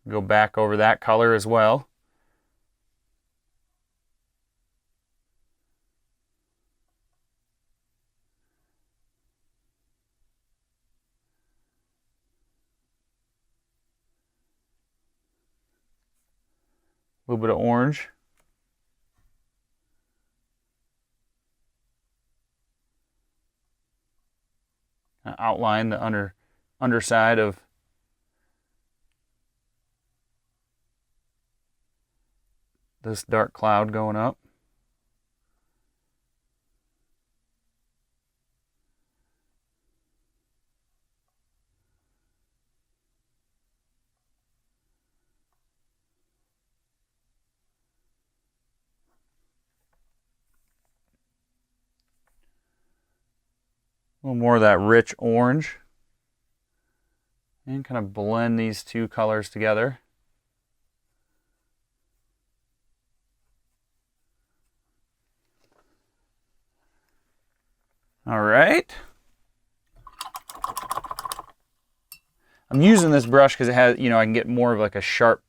Go back over that color as well. A little bit of orange. Outline the underside of this dark cloud going up. A little more of that rich orange. And kind of blend these two colors together. All right. I'm using this brush because it has, I can get more of like a sharp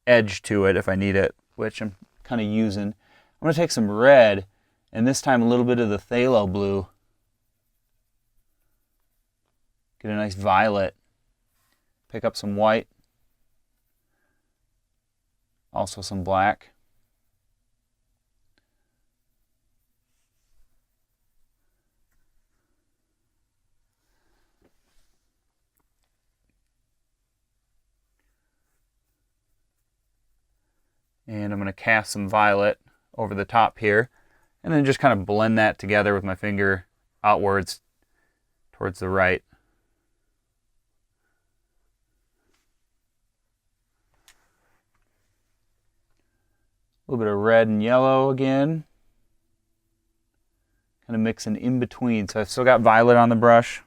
edge to it if I need it, which I'm kind of using. I'm going to take some red, and this time a little bit of the phthalo blue. Get a nice violet. Pick up some white. Also some black. And I'm going to cast some violet over the top here, and then just kind of blend that together with my finger outwards towards the right. A little bit of red and yellow again. Kind of mixing in between. So I've still got violet on the brush.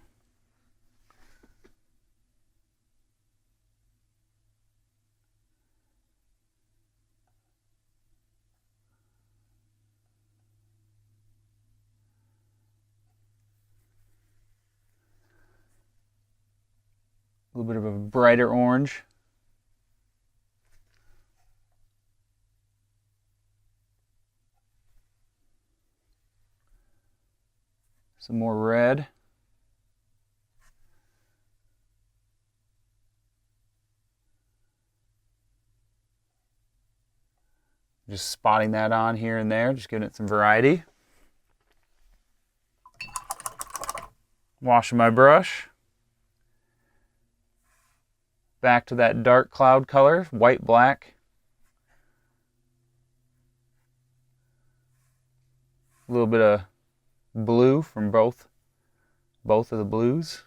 A little bit of a brighter orange. Some more red. Just spotting that on here and there, just giving it some variety. Washing my brush. Back to that dark cloud color, white, black. A little bit of blue from both of the blues.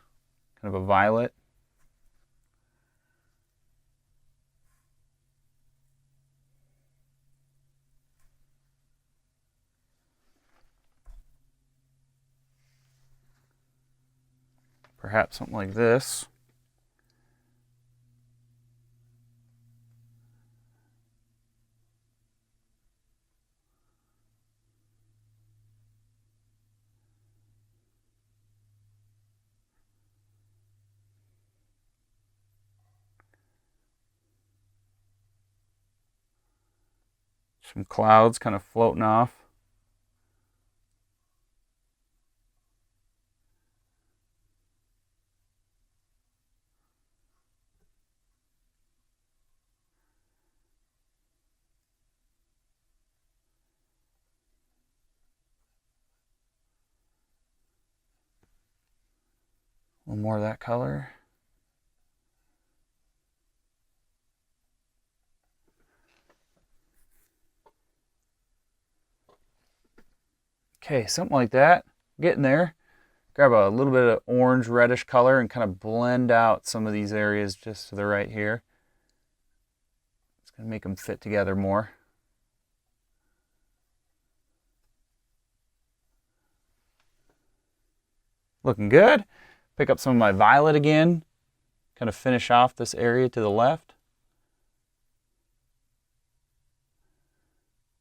Kind of a violet. Perhaps something like this. Some clouds kind of floating off. A little more of that color. Okay, something like that. Getting there. Grab a little bit of orange reddish color and kind of blend out some of these areas just to the right here. It's going to make them fit together more. Looking good. Pick up some of my violet again. Kind of finish off this area to the left.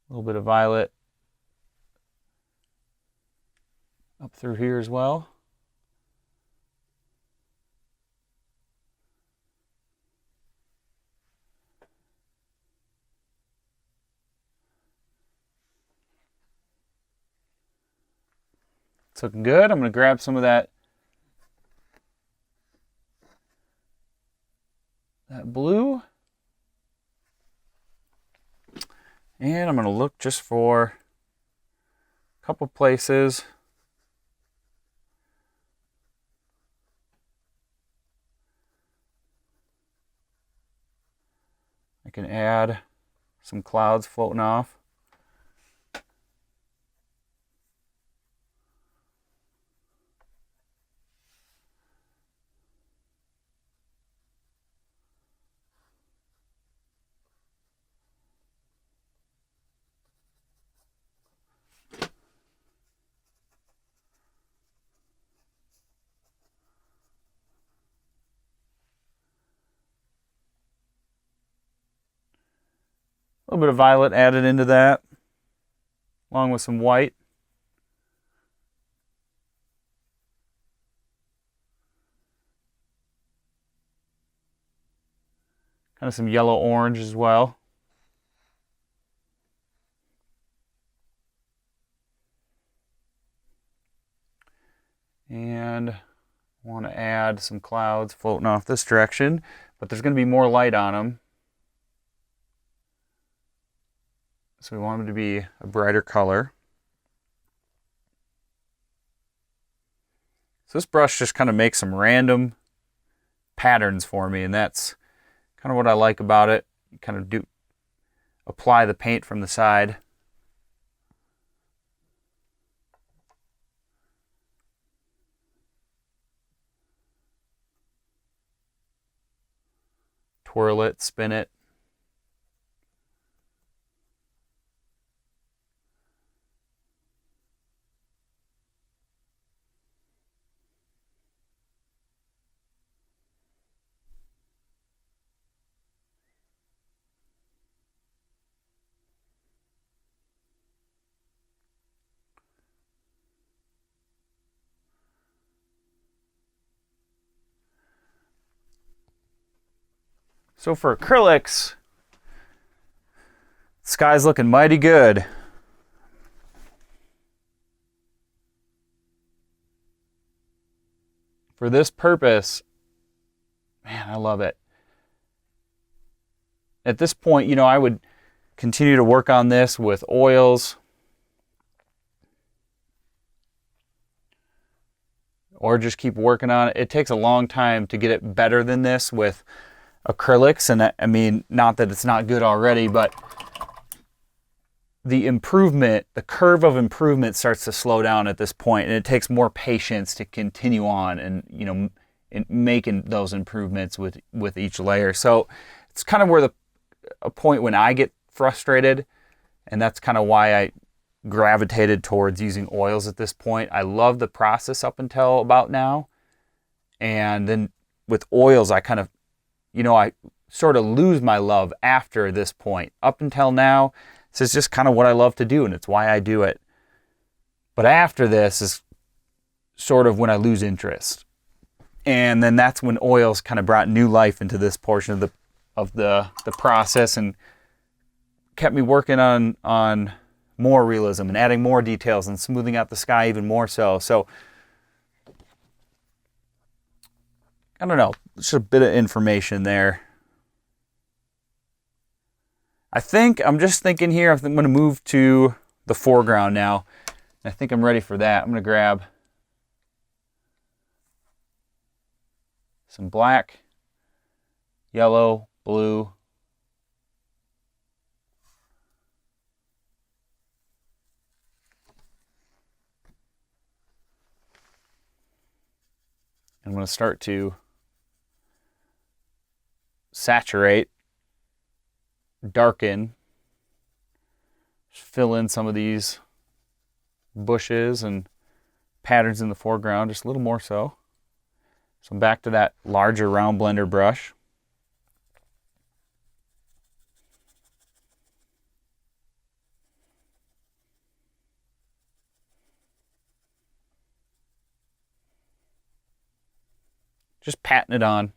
A little bit of violet up through here as well. It's looking good. I'm going to grab some of that blue. And I'm going to look just for a couple places. I can add some clouds floating off. A little bit of violet added into that, along with some white. Kind of some yellow orange as well. And I want to add some clouds floating off this direction, but there's going to be more light on them. So we want them to be a brighter color. So this brush just kind of makes some random patterns for me, and that's kind of what I like about it. You kind of apply the paint from the side. Twirl it, spin it. So for acrylics, the sky's looking mighty good. For this purpose, man, I love it. At this point, you know, I would continue to work on this with oils or just keep working on it. It takes a long time to get it better than this with acrylics, and I mean, not that it's not good already, but the improvement, the curve of improvement starts to slow down at this point, and it takes more patience to continue on and, you know, in making those improvements with each layer. So it's kind of where a point when I get frustrated, and that's kind of why I gravitated towards using oils at this point. I love the process up until about now, and then with oils I kind of, you know, I sort of lose my love after this point. Up until now, this is just kind of what I love to do, and it's why I do it. But after this is sort of when I lose interest, and then that's when oils kind of brought new life into this portion of the process and kept me working on more realism and adding more details and smoothing out the sky even more so. So, I don't know, just a bit of information there. I'm just thinking here, I'm going to move to the foreground now. I think I'm ready for that. I'm going to grab some black, yellow, blue, I'm going to start to saturate, darken, fill in some of these bushes and patterns in the foreground, just a little more so. So I'm back to that larger round blender brush. Just patting it on.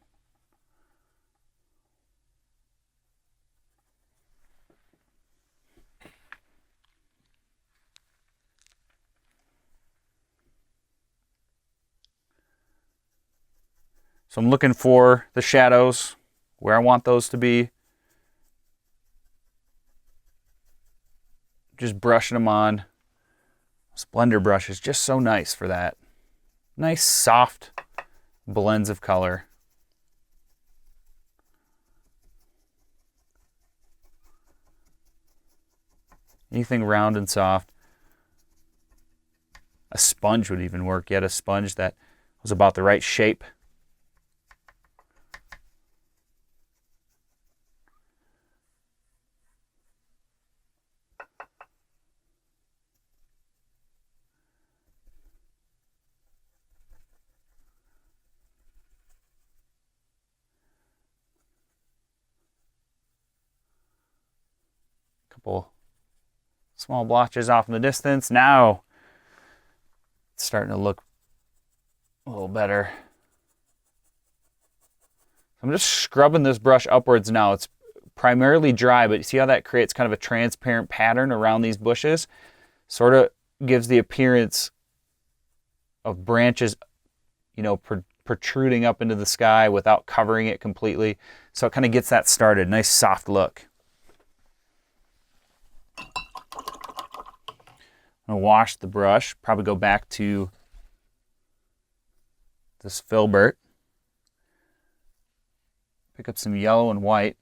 So I'm looking for the shadows, where I want those to be. Just brushing them on. This blender brush is just so nice for that. Nice, soft blends of color. Anything round and soft. A sponge would even work. Yet a sponge that was about the right shape. Couple small blotches off in the distance. Now it's starting to look a little better. I'm just scrubbing this brush upwards now. It's primarily dry, but you see how that creates kind of a transparent pattern around these bushes? Sort of gives the appearance of branches, you know, protruding up into the sky without covering it completely. So it kind of gets that started. Nice soft look. I'm going to wash the brush, probably go back to this filbert. Pick up some yellow and white.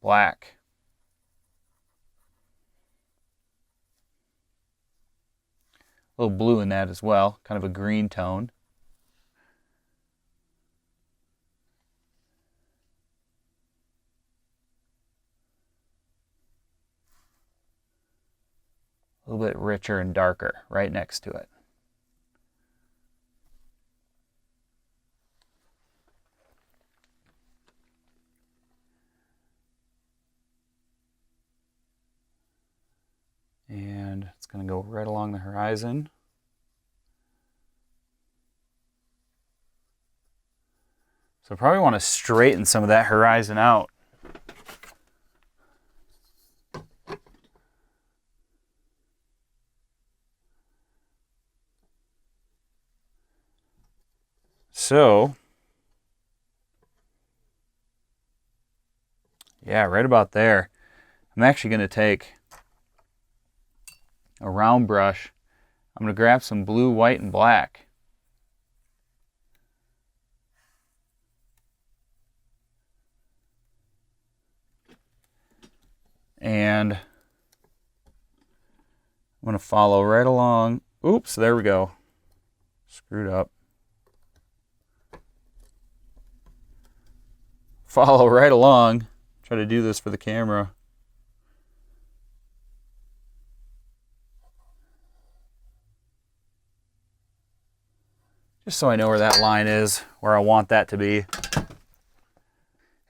Black. A little blue in that as well, kind of a green tone. A little bit richer and darker right next to it. And it's going to go right along the horizon. So I probably want to straighten some of that horizon out. So, yeah, right about there. I'm actually going to take a round brush. I'm going to grab some blue, white, and black. And I'm going to follow right along. Oops, there we go. Screwed up. Follow right along. Try to do this for the camera. Just so I know where that line is, where I want that to be.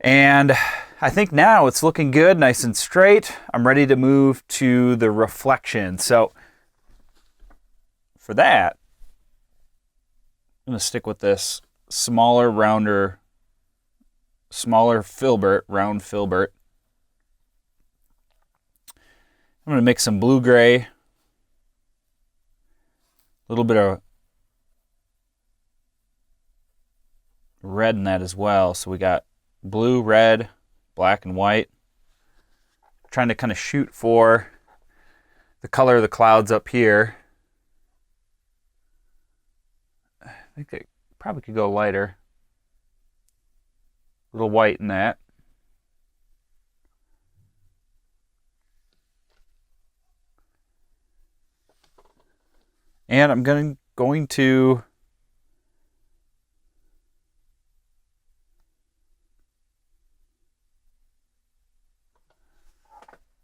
And I think now it's looking good, nice and straight. I'm ready to move to the reflection. So for that, I'm going to stick with this smaller, rounder, smaller filbert, round filbert. I'm going to mix some blue-gray, a little bit of red in that as well. So we got blue, red, black, and white. Trying to kind of shoot for the color of the clouds up here. I think it probably could go lighter. A little white in that. And I'm going to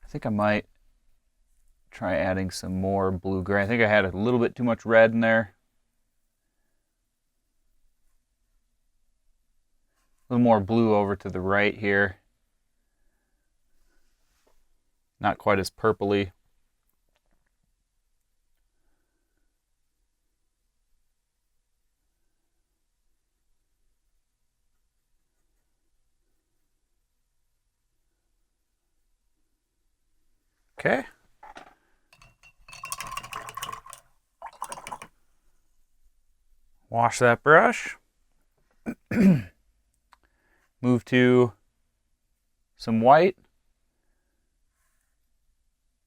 I think I might try adding some more blue-gray. I think I had a little bit too much red in there. A little more blue over to the right here. Not quite as purpley. Okay. Wash that brush. Move to some white,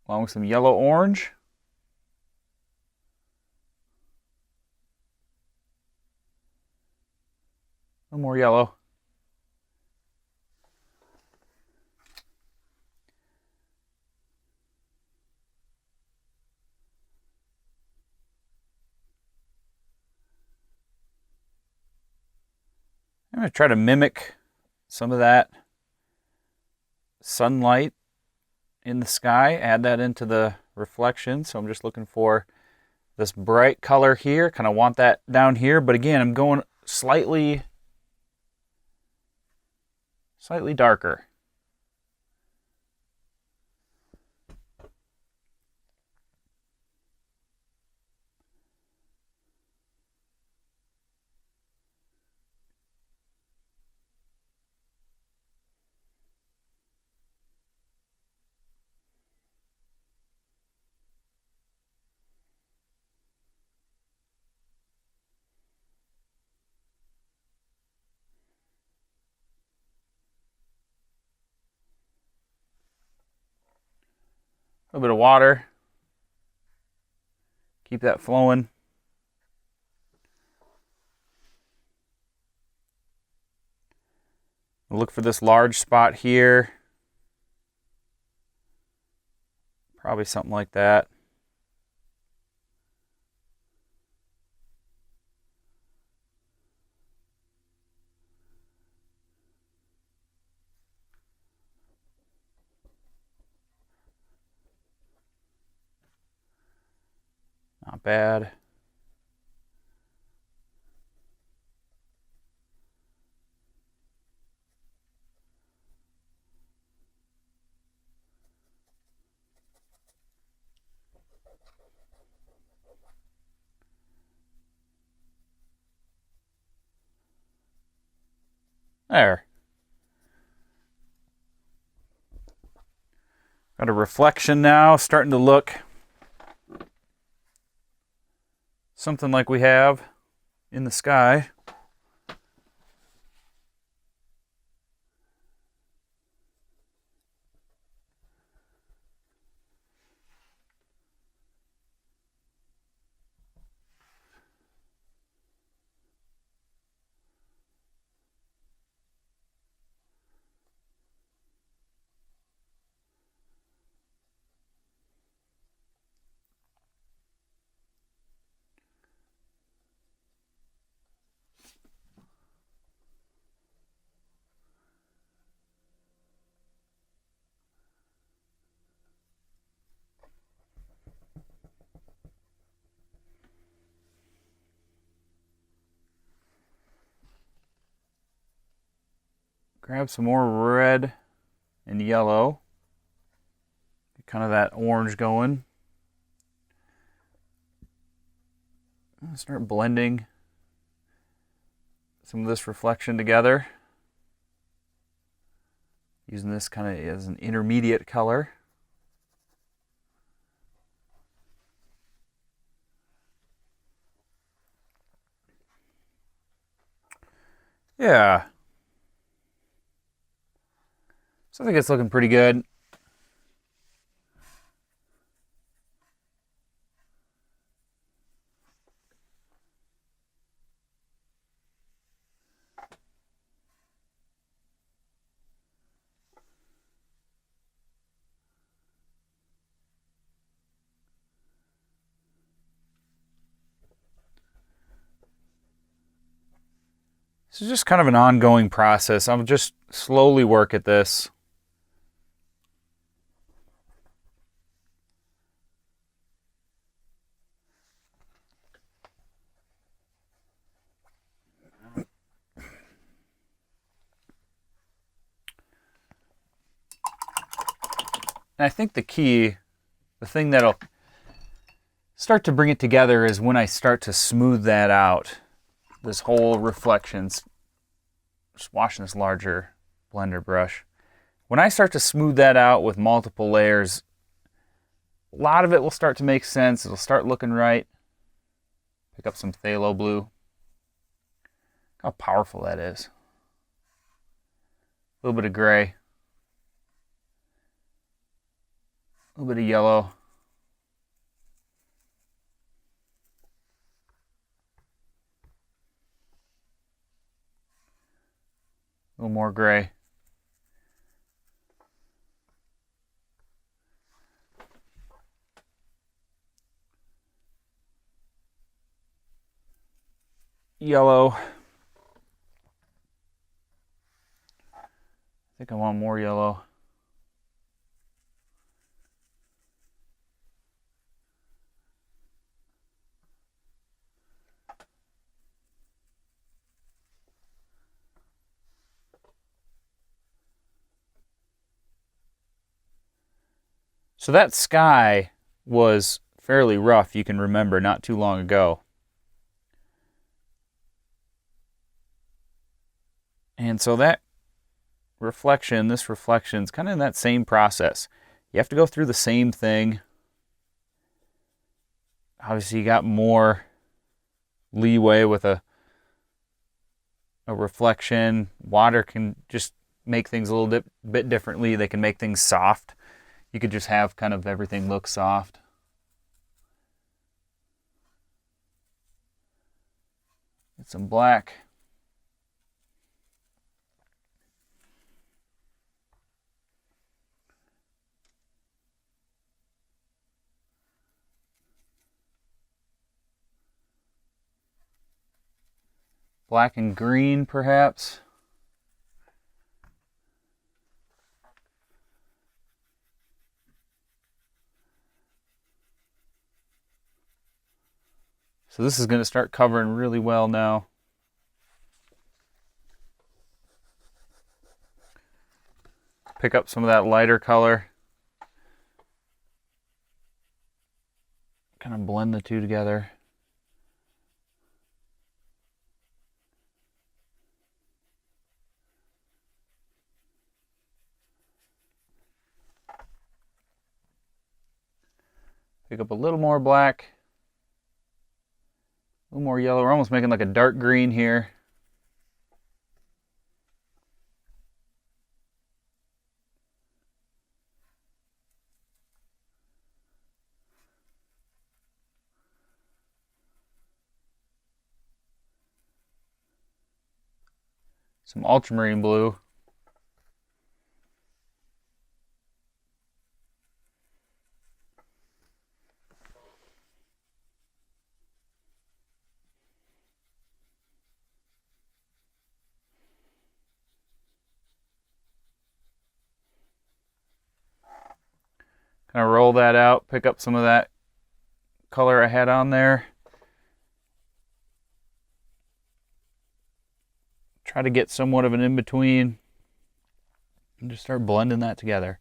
along with some yellow-orange. A little more yellow. I'm going to try to mimic some of that sunlight in the sky, add that into the reflection. So I'm just looking for this bright color here, kind of want that down here, but again, I'm going slightly darker. A little bit of water. Keep that flowing. Look for this large spot here. Probably something like that. Not bad. There. Got a reflection now, starting to look something like we have in the sky. Grab some more red and yellow. Get kind of that orange going. Start blending some of this reflection together. Using this kind of as an intermediate color. Yeah. So I think it's looking pretty good. This is just kind of an ongoing process. I'll just slowly work at this. And I think the key, the thing that'll start to bring it together is when I start to smooth that out. This whole reflections, just washing this larger blender brush. When I start to smooth that out with multiple layers, a lot of it will start to make sense. It'll start looking right. Pick up some phthalo blue. Look how powerful that is. A little bit of gray. A little bit of yellow. A little more gray. Yellow. I think I want more yellow. So that sky was fairly rough, you can remember, not too long ago. And so that reflection, this reflection is kind of in that same process. You have to go through the same thing. Obviously, you got more leeway with a reflection. Water can just make things a little bit differently. They can make things soft. You could just have kind of everything look soft. Get some black. Black and green, perhaps. So this is going to start covering really well now. Pick up some of that lighter color. Kind of blend the two together. Pick up a little more black, a little more yellow. We're almost making like a dark green here. Some ultramarine blue. Kind of roll that out, pick up some of that color I had on there. Try to get somewhat of an in-between and just start blending that together.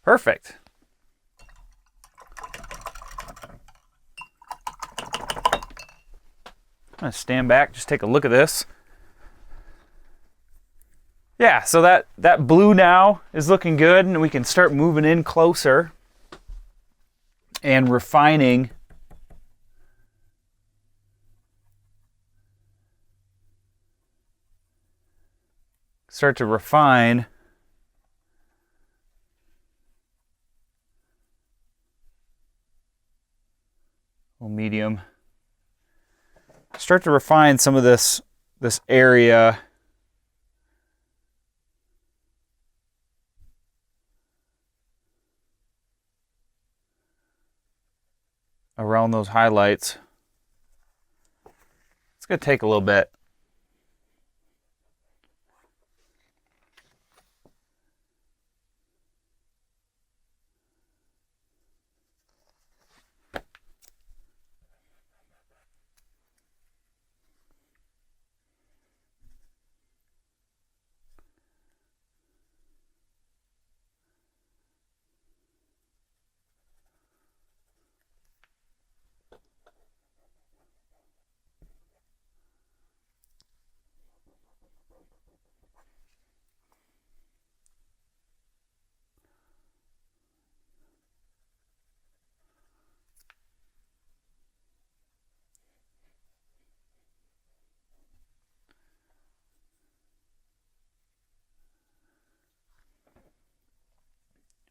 Perfect. I'm gonna stand back, just take a look at this. Yeah, so that blue now is looking good, and we can start moving in closer and refining. Start to refine medium. Start to refine some of this area. Around those highlights. It's going to take a little bit.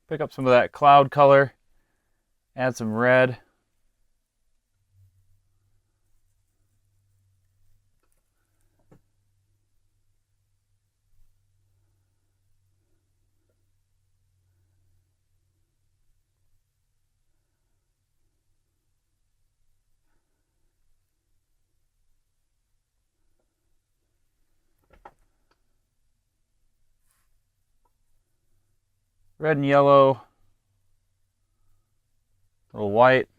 Pick up some of that cloud color, add some red. Red and yellow, a little white.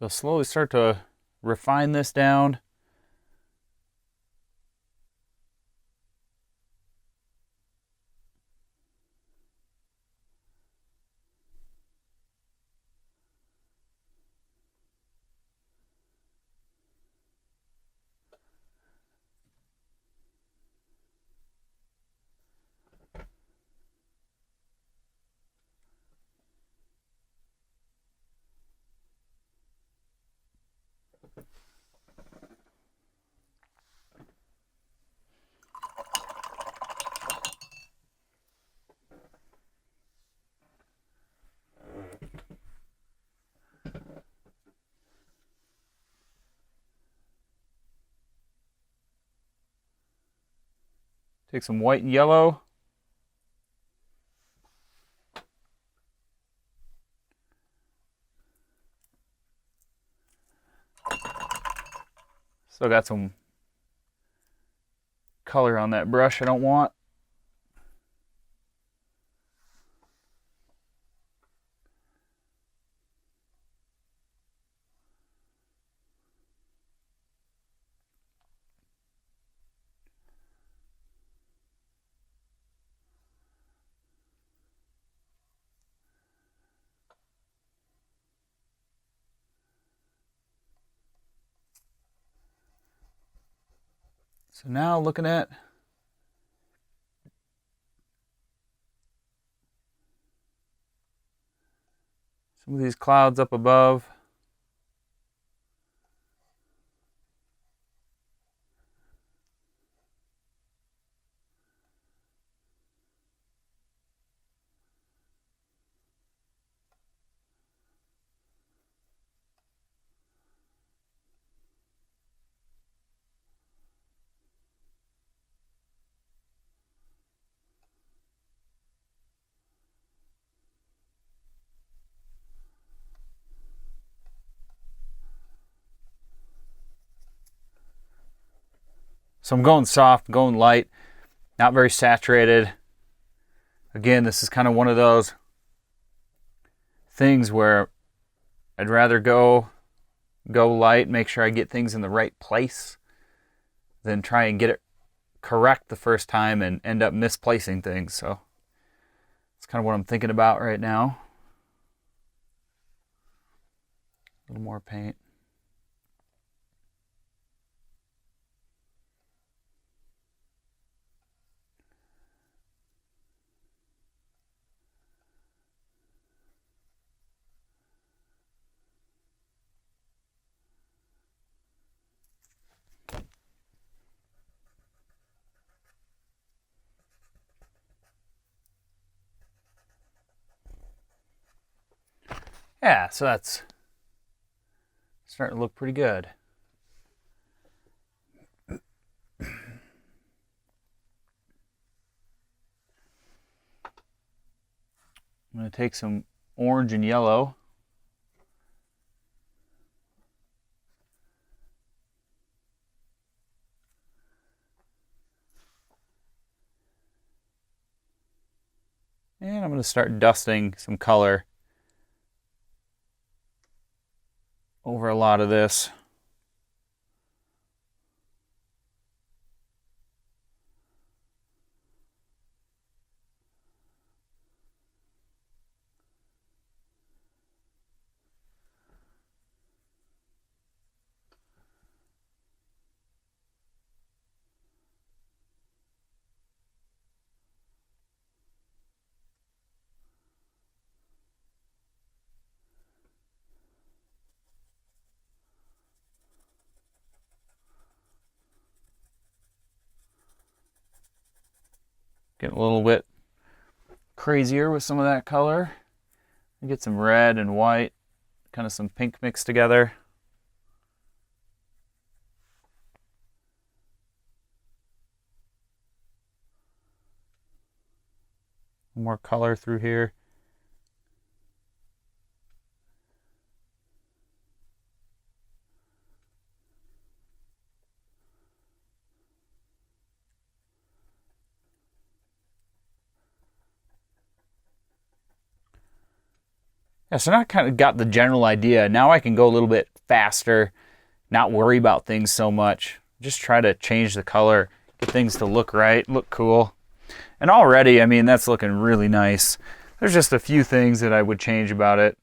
So slowly start to refine this down. Take some white and yellow. Still got some color on that brush I don't want. So now looking at some of these clouds up above. So I'm going soft, going light, not very saturated. Again, this is kind of one of those things where I'd rather go light, make sure I get things in the right place, than try and get it correct the first time and end up misplacing things. So that's kind of what I'm thinking about right now. A little more paint. Yeah, so that's starting to look pretty good. I'm going to take some orange and yellow. And I'm going to start dusting some color over a lot of this. Getting a little bit crazier with some of that color. Get some red and white, kind of some pink mixed together. More color through here. Yeah, so now I kind of got the general idea. Now I can go a little bit faster, not worry about things so much. Just try to change the color, get things to look right, look cool. And already, I mean, that's looking really nice. There's just a few things that I would change about it.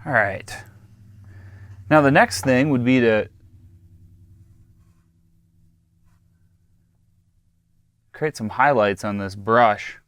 All right. Now the next thing would be to create some highlights on this brush.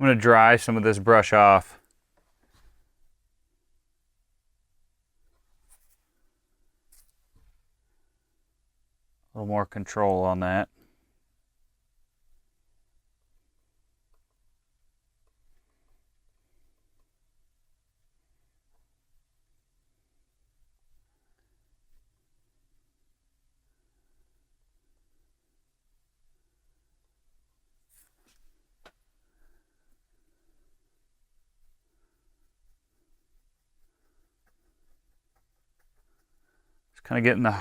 I'm going to dry some of this brush off. A little more control on that. Just kind of getting the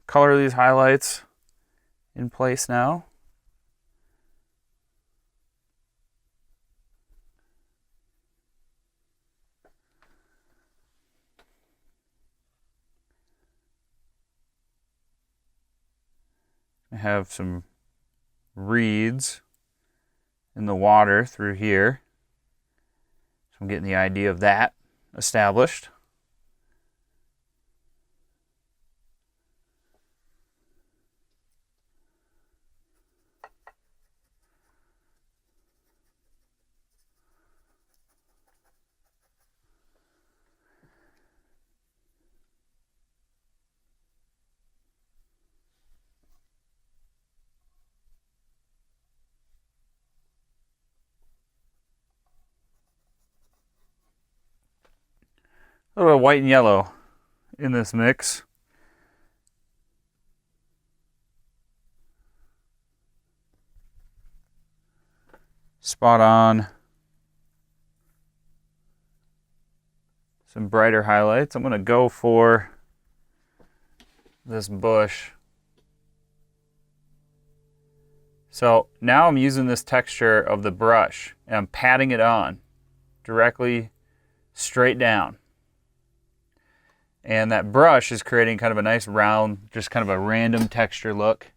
color of these highlights in place now. I have some reeds in the water through here. So I'm getting the idea of that established. A little bit of white and yellow in this mix. Spot on. Some brighter highlights. I'm going to go for this bush. So now I'm using this texture of the brush and I'm patting it on directly straight down. And that brush is creating kind of a nice round, just kind of a random texture look.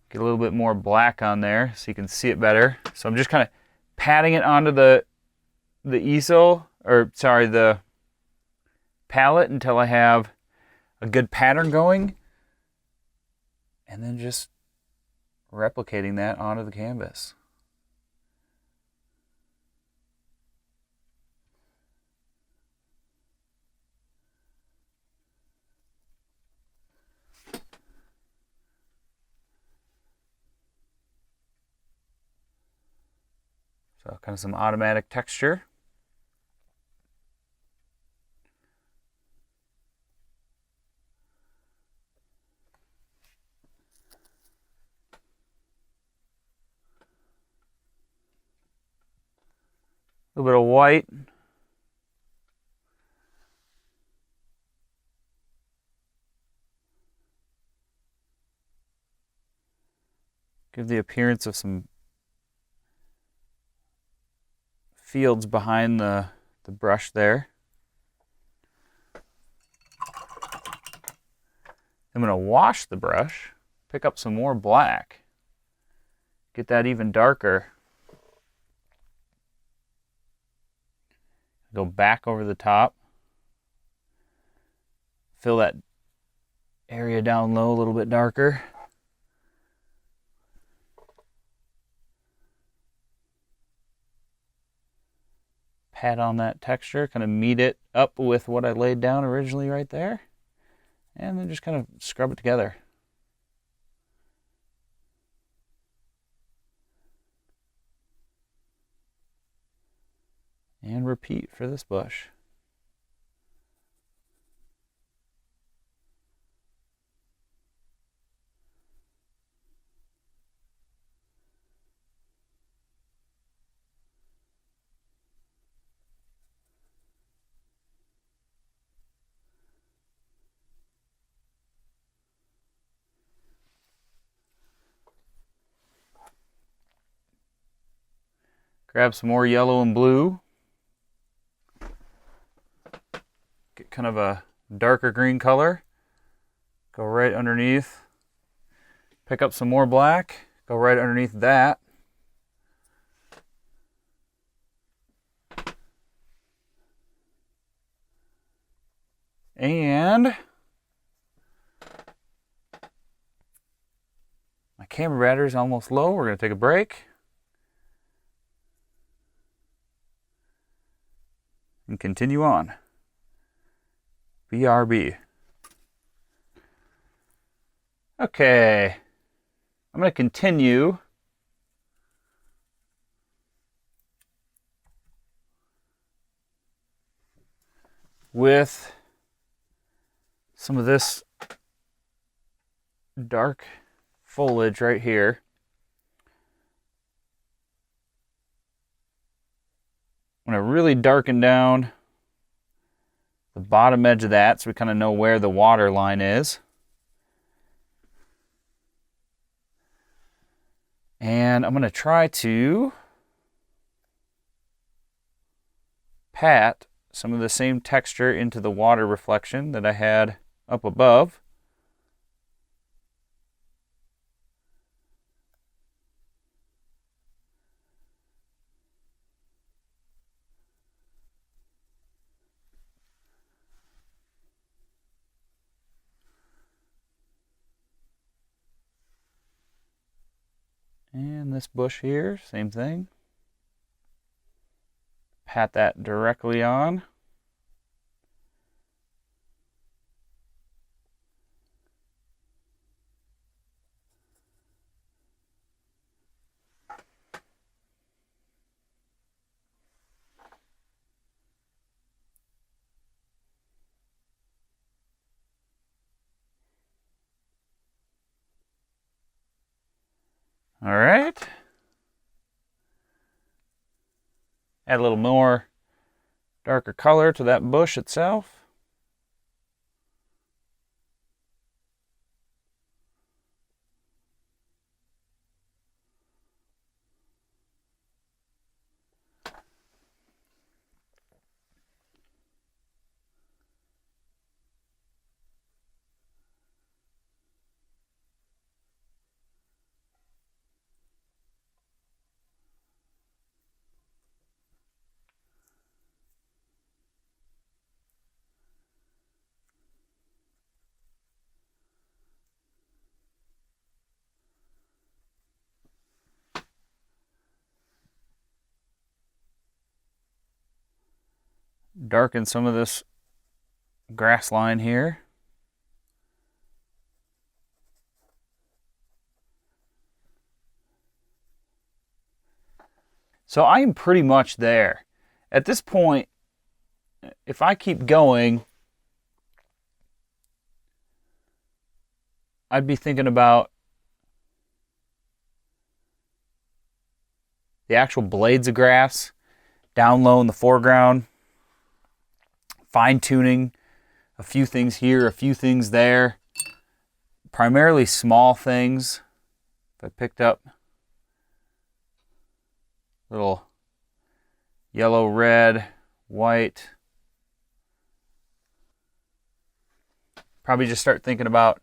Get a little bit more black on there so you can see it better. So I'm just kind of patting it onto the easel, or sorry, the palette until I have a good pattern going. And then just replicating that onto the canvas. So kind of some automatic texture. A little bit of white. Give the appearance of some fields behind the brush there. I'm going to wash the brush, pick up some more black, get that even darker. Go back over the top, fill that area down low a little bit darker. Pat on that texture, kind of meet it up with what I laid down originally right there, and then just kind of scrub it together. And repeat for this bush. Grab some more yellow and blue. Get kind of a darker green color. Go right underneath. Pick up some more black. Go right underneath that. And my camera battery is almost low. We're going to take a break. and continue on. BRB. Okay, I'm going to continue with some of this dark foliage right here. I'm going to really darken down the bottom edge of that so we kind of know where the water line is. And I'm going to try to pat some of the same texture into the water reflection that I had up above. And this bush here, same thing. Pat that directly on. All right. Add a little more darker color to that bush itself. Darken some of this grass line here. So I am pretty much there. At this point, if I keep going, I'd be thinking about the actual blades of grass down low in the foreground, fine-tuning a few things here, a few things there, primarily small things. If I picked up little yellow, red, white, probably just start thinking about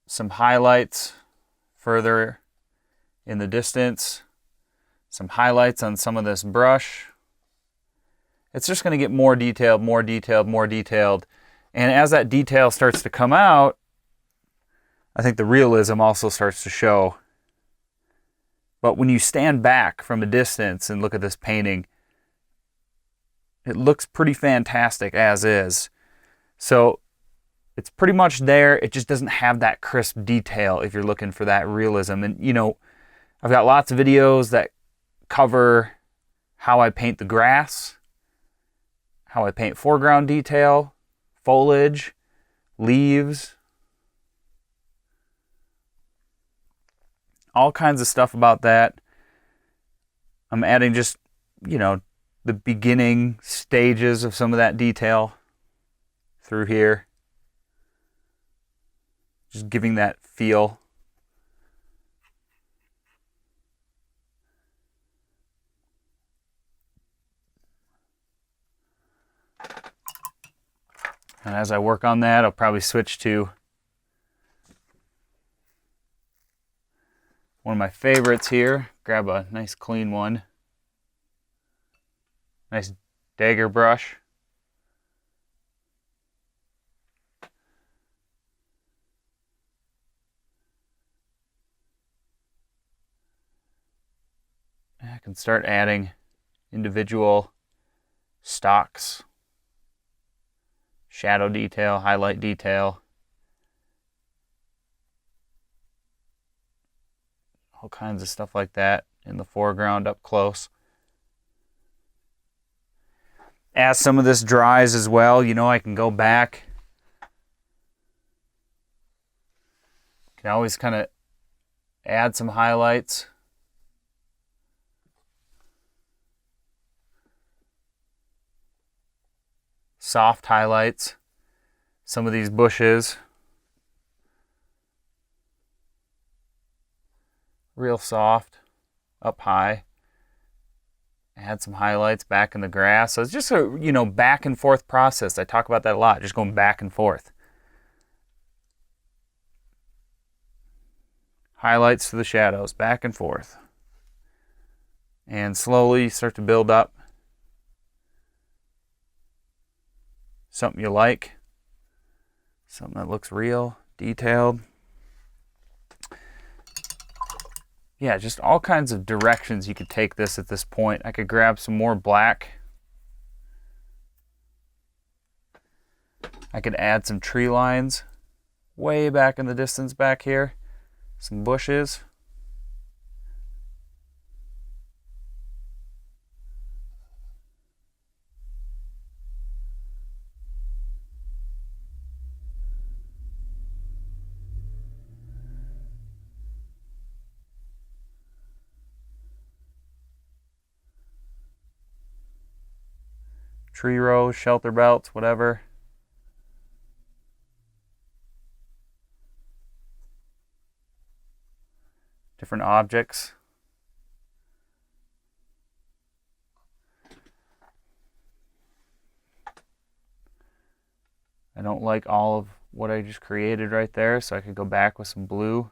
some highlights further in the distance, some highlights on some of this brush. It's just going to get more detailed, more detailed, more detailed. And as that detail starts to come out, I think the realism also starts to show. But when you stand back from a distance and look at this painting, it looks pretty fantastic as is. So it's pretty much there. It just doesn't have that crisp detail if you're looking for that realism. And, you know, I've got lots of videos that cover how I paint the grass, how I paint foreground detail, foliage, leaves, all kinds of stuff about that. I'm adding just, you know, the beginning stages of some of that detail through here. Just giving that feel. And as I work on that, I'll probably switch to one of my favorites here. Grab a nice clean one. Nice dagger brush. I can start adding individual stocks, shadow detail, highlight detail. All kinds of stuff like that in the foreground up close. As some of this dries as well, you know, I can go back. Can always kind of add some highlights. Soft highlights. Some of these bushes. Real soft, up high. Add some highlights back in the grass. So it's just a, you know, back and forth process. I talk about that a lot, just going back and forth. Highlights to the shadows, back and forth. And slowly start to build up something you like. Something that looks real, detailed. Yeah, just all kinds of directions you could take this at this point. I could grab some more black. I could add some tree lines way back in the distance back here. Some bushes. Tree rows, shelter belts, whatever. Different objects. I don't like all of what I just created right there, so I could go back with some blue.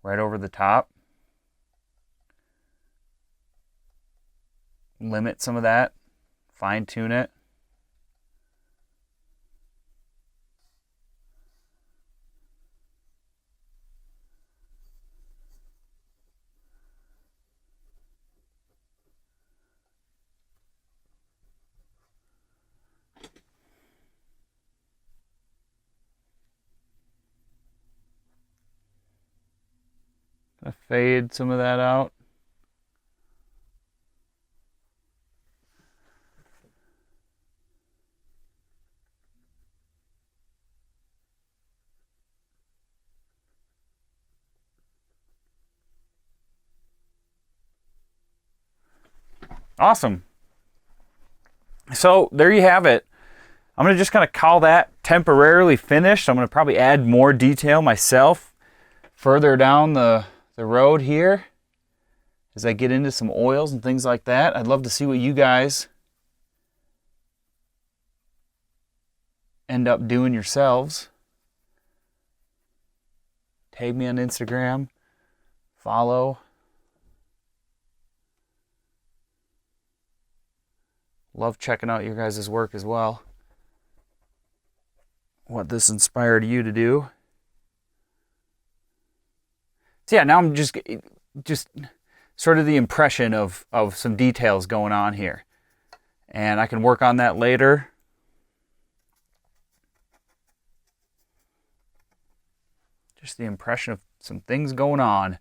Right over the top. Limit some of that, fine tune it. Gonna fade some of that out. Awesome. So there you have it. I'm going to just kind of call that temporarily finished. I'm going to probably add more detail myself further down the road here as I get into some oils and things like that. I'd love to see what you guys end up doing yourselves. Tag me on Instagram, follow. Love checking out your guys' work as well. What this inspired you to do. So yeah, now I'm just sort of the impression of some details going on here. And I can work on that later. Just the impression of some things going on.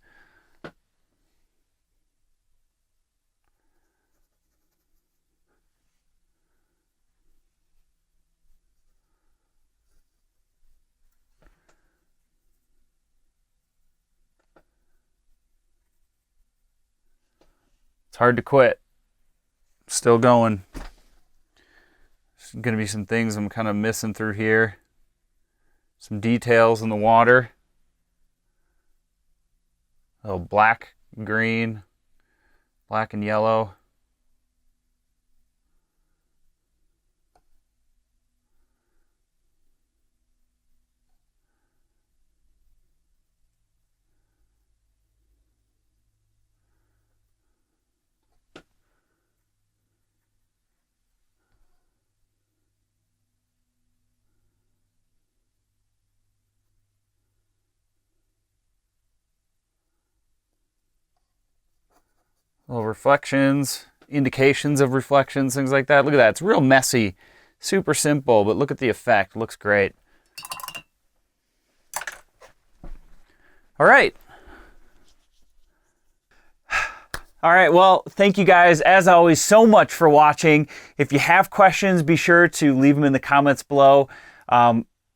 It's hard to quit. Still going. There's going to be some things I'm kind of missing through here. Some details in the water. A little black, green, black and yellow. Little reflections, indications of reflections, things like that. Look at that. It's real messy, super simple, but look at the effect. It looks great. All right. All right, well, thank you guys, as always, so much for watching. If you have questions, be sure to leave them in the comments below.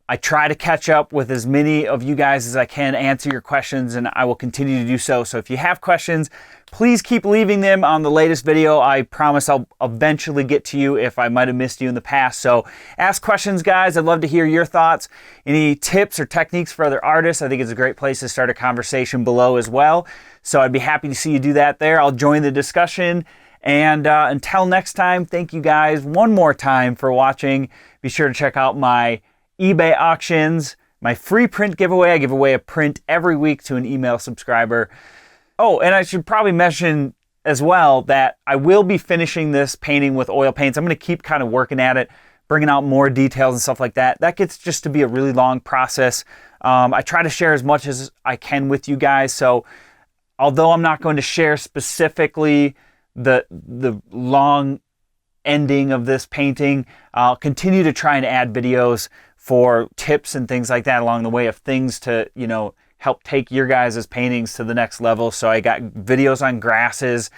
I try to catch up with as many of you guys as I can, answer your questions, and I will continue to do so. So if you have questions, please keep leaving them on the latest video. I promise I'll eventually get to you if I might have missed you in the past. So ask questions, guys. I'd love to hear your thoughts. Any tips or techniques for other artists? I think it's a great place to start a conversation below as well. So I'd be happy to see you do that there. I'll join the discussion. And until next time, thank you guys one more time for watching. Be sure to check out my eBay auctions, my free print giveaway. I give away a print every week to an email subscriber. Oh, and I should probably mention as well that I will be finishing this painting with oil paints. I'm going to keep kind of working at it, bringing out more details and stuff like that. That gets just to be a really long process. I try to share as much as I can with you guys. So although I'm not going to share specifically the long ending of this painting, I'll continue to try and add videos for tips and things like that along the way of things to, you know, help take your guys' paintings to the next level. So I got videos on grasses,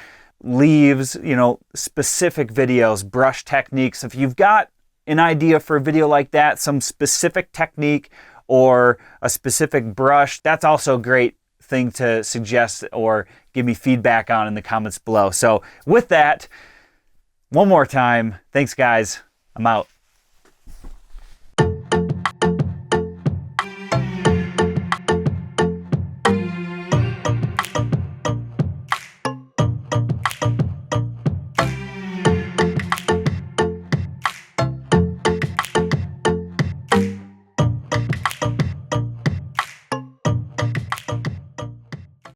leaves, you know, specific videos, brush techniques. If you've got an idea for a video like that, some specific technique or a specific brush, that's also a great thing to suggest or give me feedback on in the comments below. So with that, one more time, thanks guys, I'm out.